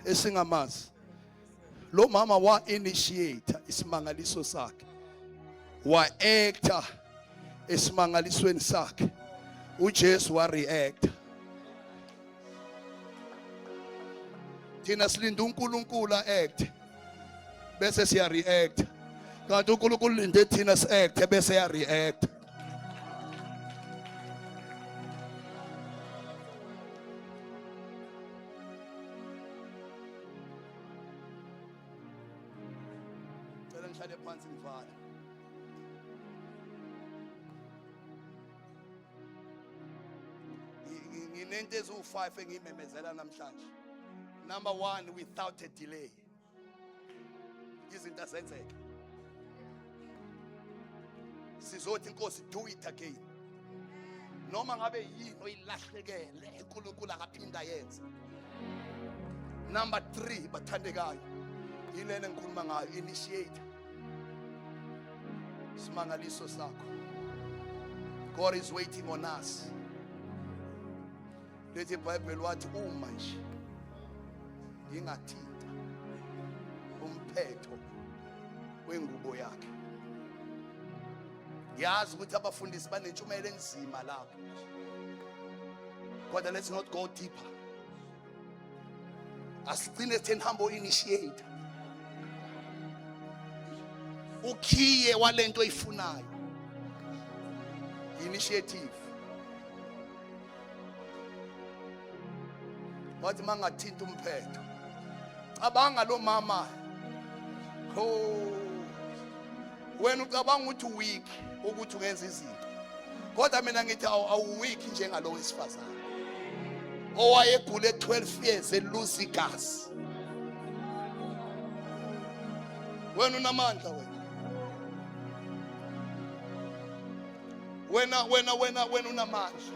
esingamazi. Lo mama wa initiate isimangaliso sakhe, wa actor esimangalisweni sakhe. uJesu wa react. Thina silinda uNkulunkulu act bese siya react. Kanti uNkulunkulu linde thina si-act bese ya react. Cela ngihlale phansi ngivale. Nginento eziwu5 engiyimemezela namhlanje. Number 1, without a delay. Izinto azenzeke. Sizothi inkosi do it again. Noma ngabe yini oyilahlekele uNkulunkulu akaphinda yenze. Number 3, bathandekayo, yilena engikhuluma ngayo, initiate simangaliso sakho. God is waiting on us. Lethi iBhayibheli wathi uma nje ngingathinta umphetho wengubo yakhe Ngiyazi ukuthi abafundisi banentshumayelo enzima lapho. Kodwa let's not go deeper. Asigcine senihamba initiate. Ukhiye walento oyifunayo. Initiative. Wathi mangathinta umphetho. Cabanga lo mama. Oh. Wena ucabanga ukuthi weak ukuthi ungenza izinto. Kodwa mina ngithi awu weak njengalo wesifazana. Owayegule 12 years elusi igazi. Wena unamandla wena. Wena unamandla.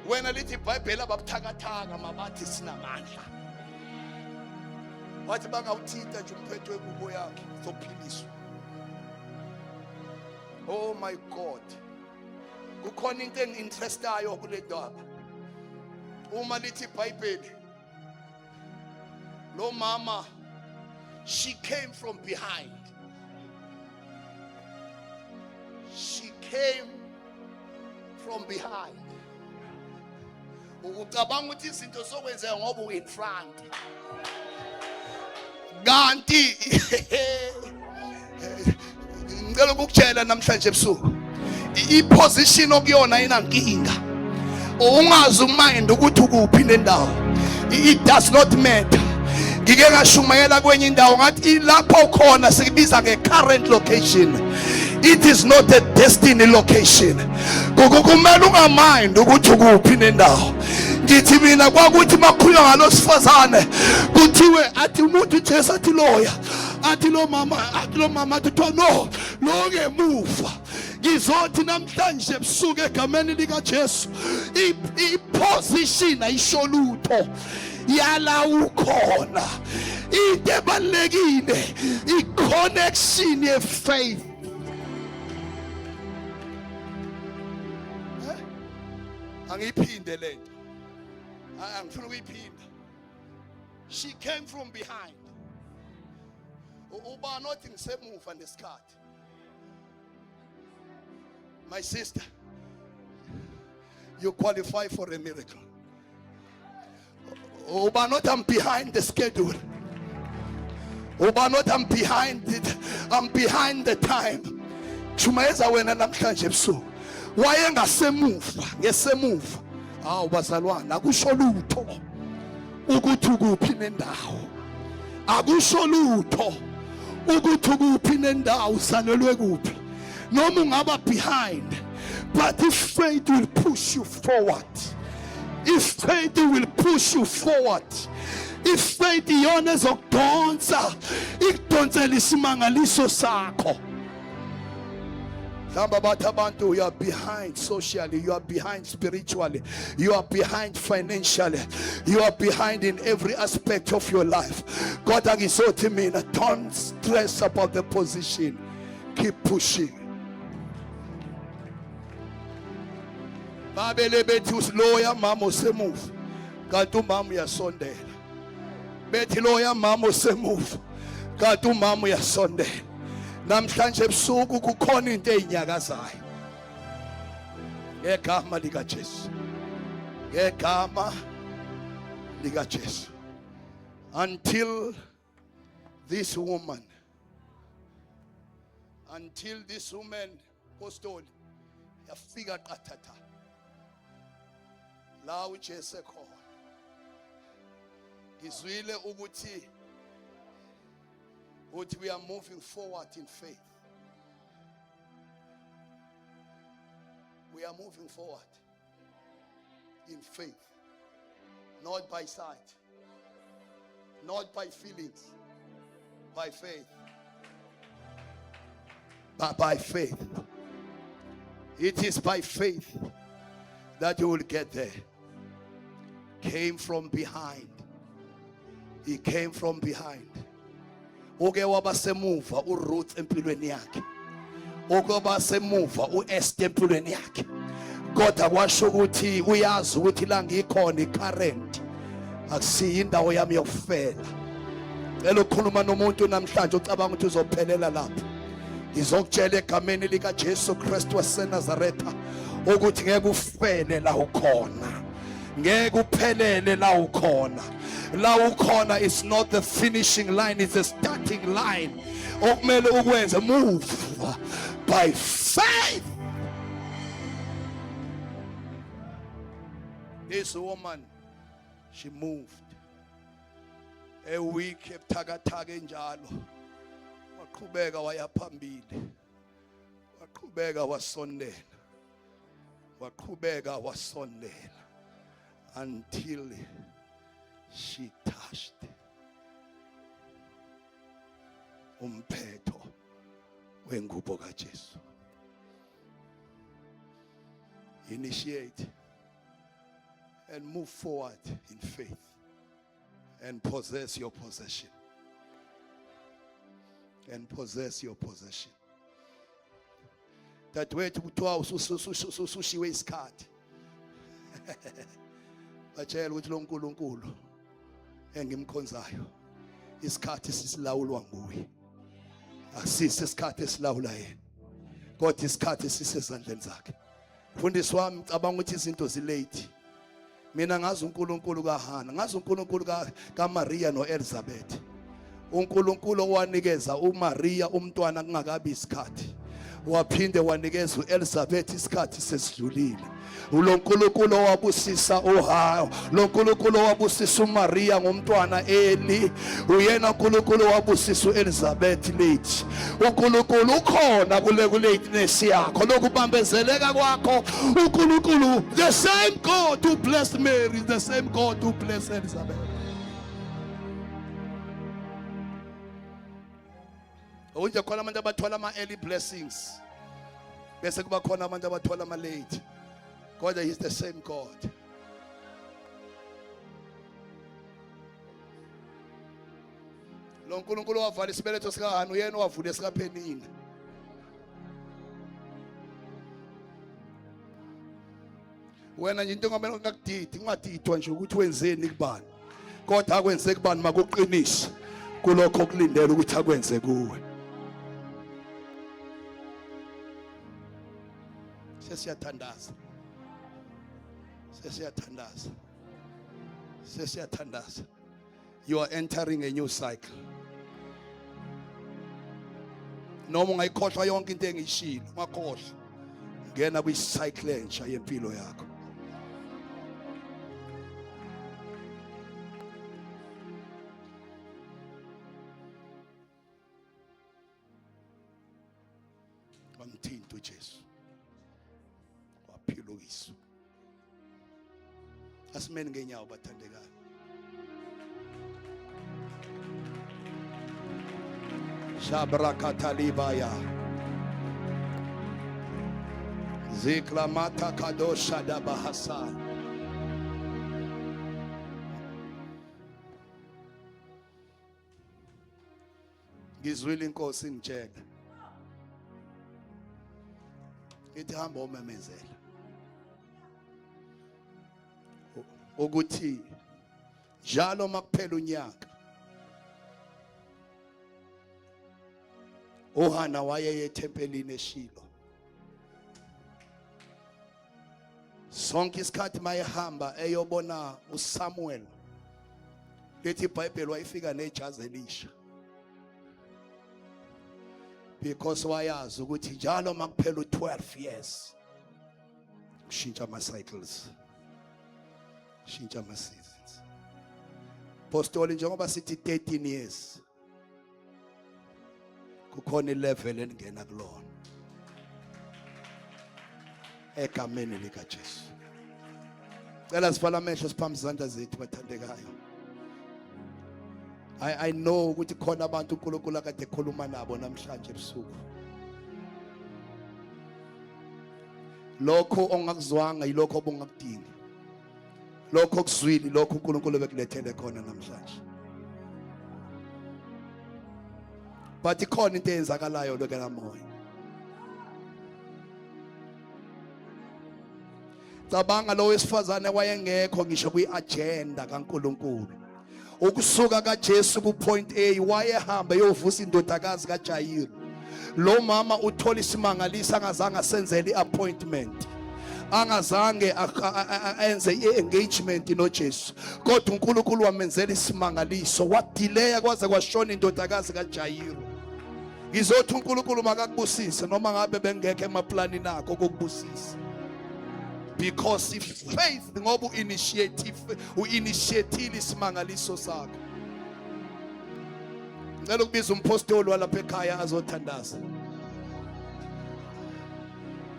Wena lithi iBhayibheli ababuthakathaka mabathi sinamandla. Wathi bangawuthinta nje umphetho wekubo yakhe uzophiliswa. Oh my God. Kukhona into enginterestayo kule ndaba. Uma lithi iBhayibheli, lo mama, she came from behind. She came from behind. Ucabanga ukuthi izinto zokwenzeka ngoba u in front. Kanti ngicela ukukutshela namhlanje ebusuku, iposition okuyona inankinga. Ungazi umind ukuthi ukuphi nendawo. It does not matter. Ngike ngashumayela kwenye indawo ngathi lapho ukhona sikubiza nge-current location. It is not a destiny location. Kumele ungamind ukuthi ukuphi nendawo. Ngithi mina kwakuthi makhulunywa ngalo sifazane kuthiwe athi umuntu Jesu athi loya athi lo mama athi no lo ngemuva. Ngizothi namhlanje ebusuku egameni lika Jesu iposition ayisho lutho yala ukhona. Into ebalekile i-connection ye-faith. Angiphinde lento. Angifuna ukuyiphinda. She came from behind. Uba not ngisemuva nesikhathi. My sister, you qualify for a miracle. Uba not I'm behind the schedule. Uba not I'm behind it. I'm behind the time. Chumayeza wena namhlanje ebusuku. Wayengasemuva, ngesemuva. Bazalwana akusho lutho ukuthi ukuphi nendawo. Akusho lutho ukuthi ukuphi nendawo usanelwe kuphi. Noma ungaba behind, but if faith will push you forward. If faith will push you forward. If faith iyona ezokudonsa ikudonsela isimangaliso sakho. You are behind socially, you are behind spiritually, you are behind financially, you are behind in every aspect of your life. God to me, don't stress about the position, keep pushing. Babele bethi loya mama usemove kanti umama uyasondela. Bethi loya mama usemove kanti umama uyasondela. Namhlanje ebusuku kukhona into ezinyakazayo. Ngegama lika Jesu. Ngegama lika Jesu. Until this woman Apostle yafika qathatha la uJesu ekhona. Ngizwile ukuthi we are moving forward in faith. We are moving forward in faith. Not by sight. Not by feelings. By faith. But by faith. It is by faith that you will get there. Came from behind. He came from behind. Oke wabasemuva uRuth empilweni yakhe. Oke wabasemuva uEsther empilweni yakhe. Kodwa kwasho ukuthi uyazi ukuthi la ngikhona icurrent akusiyi indawo yami yokufela. Elo khuluma nomuntu namhlanje ucabanga ukuthi uzophelela lapha. ngizokutshela egameni lika Jesu Kristu waseNazaretha ukuthi ngeke ufele la ukhona, ngeke uphelele la ukhona. La ukhona is not the finishing line, it's the starting line. Okumele ukwenze move by faith. This woman, she moved a week ebuthakathaka enjalo, waqhubeka waya phambili, waqhubeka wasondela until she touched umphetho wengubo kaJesu. Initiate and move forward in faith and possess your possession. And possess your possession. That way to usushiwe isikhathi. Batshela ukuthi lo nkulunkulu engimkhonzayo isikhathi sisilawulwa nguye. Asisi isikhathi esilawula yena, kodwa isikhathi sisezandleni zakhe. Mfundisi wami cabanga ukuthi izinto zilate. Mina ngazi uNkulunkulu kaHana, ngazi uNkulunkulu kaMaria noElizabeth. uNkulunkulu owanikeza uMaria umntwana kungakabi isikhathi, waphinde wanikeza uElizabeth isikhathi sesidlulile. Lo nkulunkulu owabusisa uHawa, lo nkulunkulu owabusisa uMaria ngomntwana Eli, uyena uNkulunkulu owabusisa uElizabeth late. uNkulunkulu ukhona kule lateness yakho, lokubambezeleka kwakho. uNkulunkulu, the same God who blessed Mary, the same God who blessed Elizabeth. Unje khona abantu abathola ama early blessings, bese kuba khona abantu abathola ama late. God is the same God. Lo nkulunkulu wavala isibeletho sikaHana, uyena owavula esikaPhenina. Wena nje into ngamele ngakudidi, ungadidwa nje ukuthi wenzeni kubani, kodwa akwenze kubani makuqinise kulokho okulindele ukuthi akwenze kuwe. Sesiyathandaza, sesiyathandaza, sesiyathandaza. You are entering a new cycle. Noma ungayikhohlwa yonke into engiyishilo, ungakhohlwa, ngena kwi-cycle entsha yempilo yakho. Wamthinta uJesu, waphila uYesu. Asimeni ngenyawo bathandekayo. Shabrakathalibaya Ziklamata kadosha dabahasa. Ngizwile inkosi ngitshela ithi hamba umemezela ukuthi njalo makuphela unyaka uHana waye ethempelini eShilo. Sonke isikhathi mayehamba eyobona uSamuel, lethi iBhayibheli wayifika nejazi elisha, because wayazi ukuthi njalo makuphela u12 years kushintsha ama cycles, kushintsha ama seasons. Apostoli njengoba sithi 13 years, kukhona ilevel engena kulona egameni lika Jesu. Cela sivala amehlo siphambi izandla zethu bathandekayo. I know ukuthi khona abantu uNkulunkulu akade ekhuluma nabo namhlanje ebusuku. Lokho ongakuzwanga yilokho obungakudingi, lokho okuzwile lokho uNkulunkulu bekulethele khona namhlanje. But ikhona into eyenzakalayo lokela moya. Cabanga lo wesifazane wayengekho ngisho kwi-agenda kaNkulunkulu. Ukusuka kaJesu ku point A wayehamba eyovusa indodakazi kaJayiro. lo mama uthola isimangaliso angazange asenzele iappointment, angazange enze i-engagement noJesu, kodwa uNkulunkulu wamenzela isimangaliso, wadelaya kwaze kwashona indodakazi kaJayiro. Ngizothi uNkulunkulu makakubusise noma ngabe bengekho emaplanini akho kokubusisa, because if faith ngoba uinitiative isimangaliso sakho. Ngicela ukubiza umpostoli walapha ekhaya azothandaza.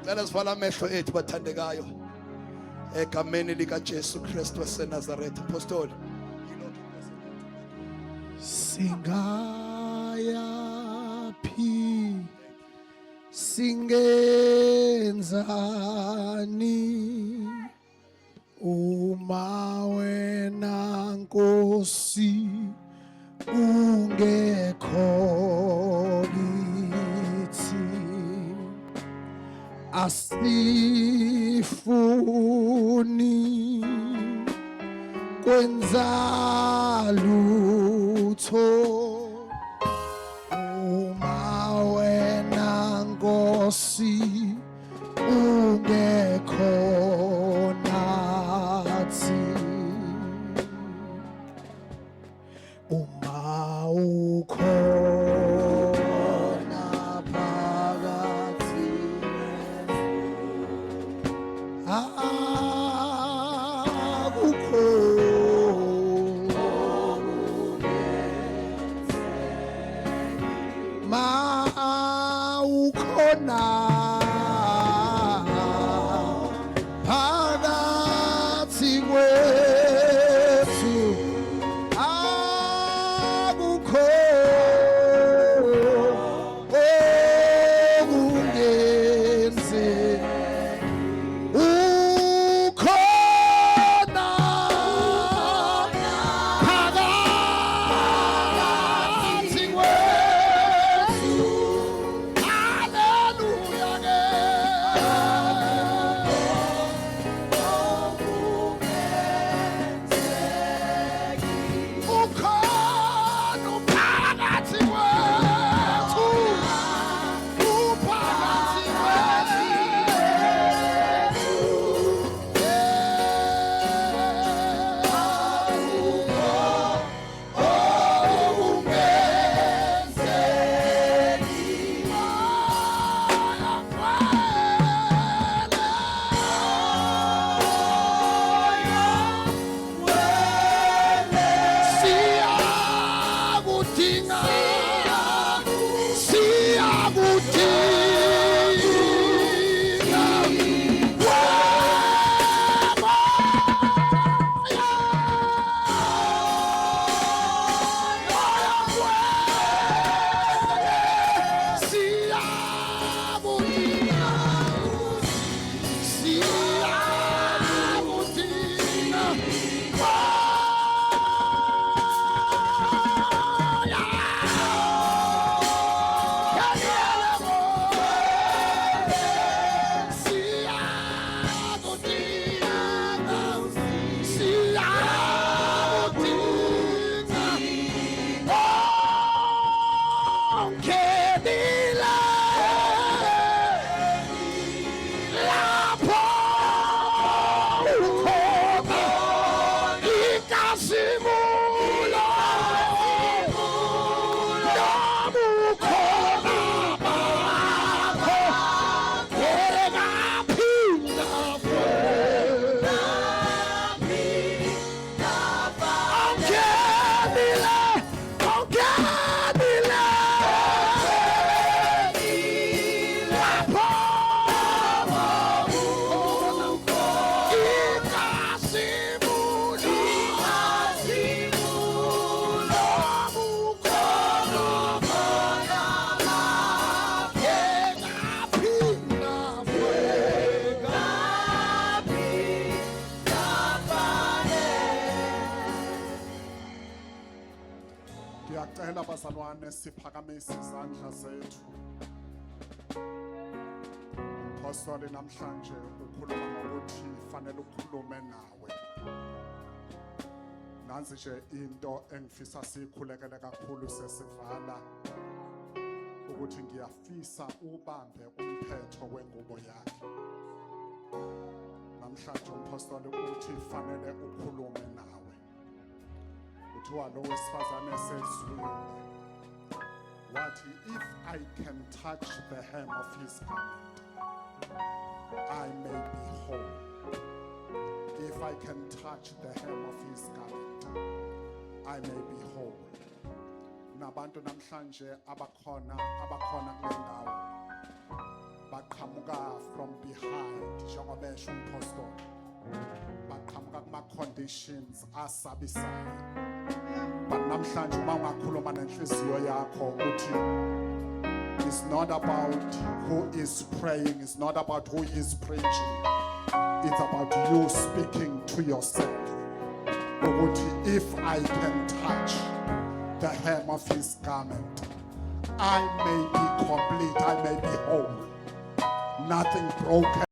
Ngicela sivala amehlo ethu bathandekayo egameni likaJesu Kristu waseNazaretha. Mpostoli, singaya phi singenzani uma wena Nkosi ungekho kithi, asifuni kwenza lutho uma wena Nkosi ungekho nathi. Uma ukhona phakathi akukho ma ukhona phakathi kwethu akukho okungenzeki. Ukhona phakathi kwethu. Haleluya ke. Ukhona phakathi kwethu. Uphakathi siyakudinga, siyakudinga Ndiyacela bazalwane siphakamise izandla zethu. Umpostoli namhlanje ukhuluma ngokuthi fanele ukhulume nawe. Nansi nje into engifisa sikhulekele kakhulu sesivala ukuthi ngiyafisa ubambe umphetho wengubo yakhe. Namhlanje umpostoli uthi fanele ukhulume nawe. Kuthiwa lo wesifazane esezwini wathi, if I can touch the hem of his garment, I may be whole. If I can touch the hem of his garment, I may be whole. Nabantu namhlanje abakhona kule ndawo baqhamuka from behind njengoba esho umpostoli, baqhamuka kuma conditions asabisayo. But namhlanje uma ungakhuluma nenhliziyo yakho uthi, it's not about who is praying, it's not about who is preaching, it's about you speaking to yourself. Ukuthi, if I can touch the hem of his garment, I may be complete, I may be whole. Nothing broken.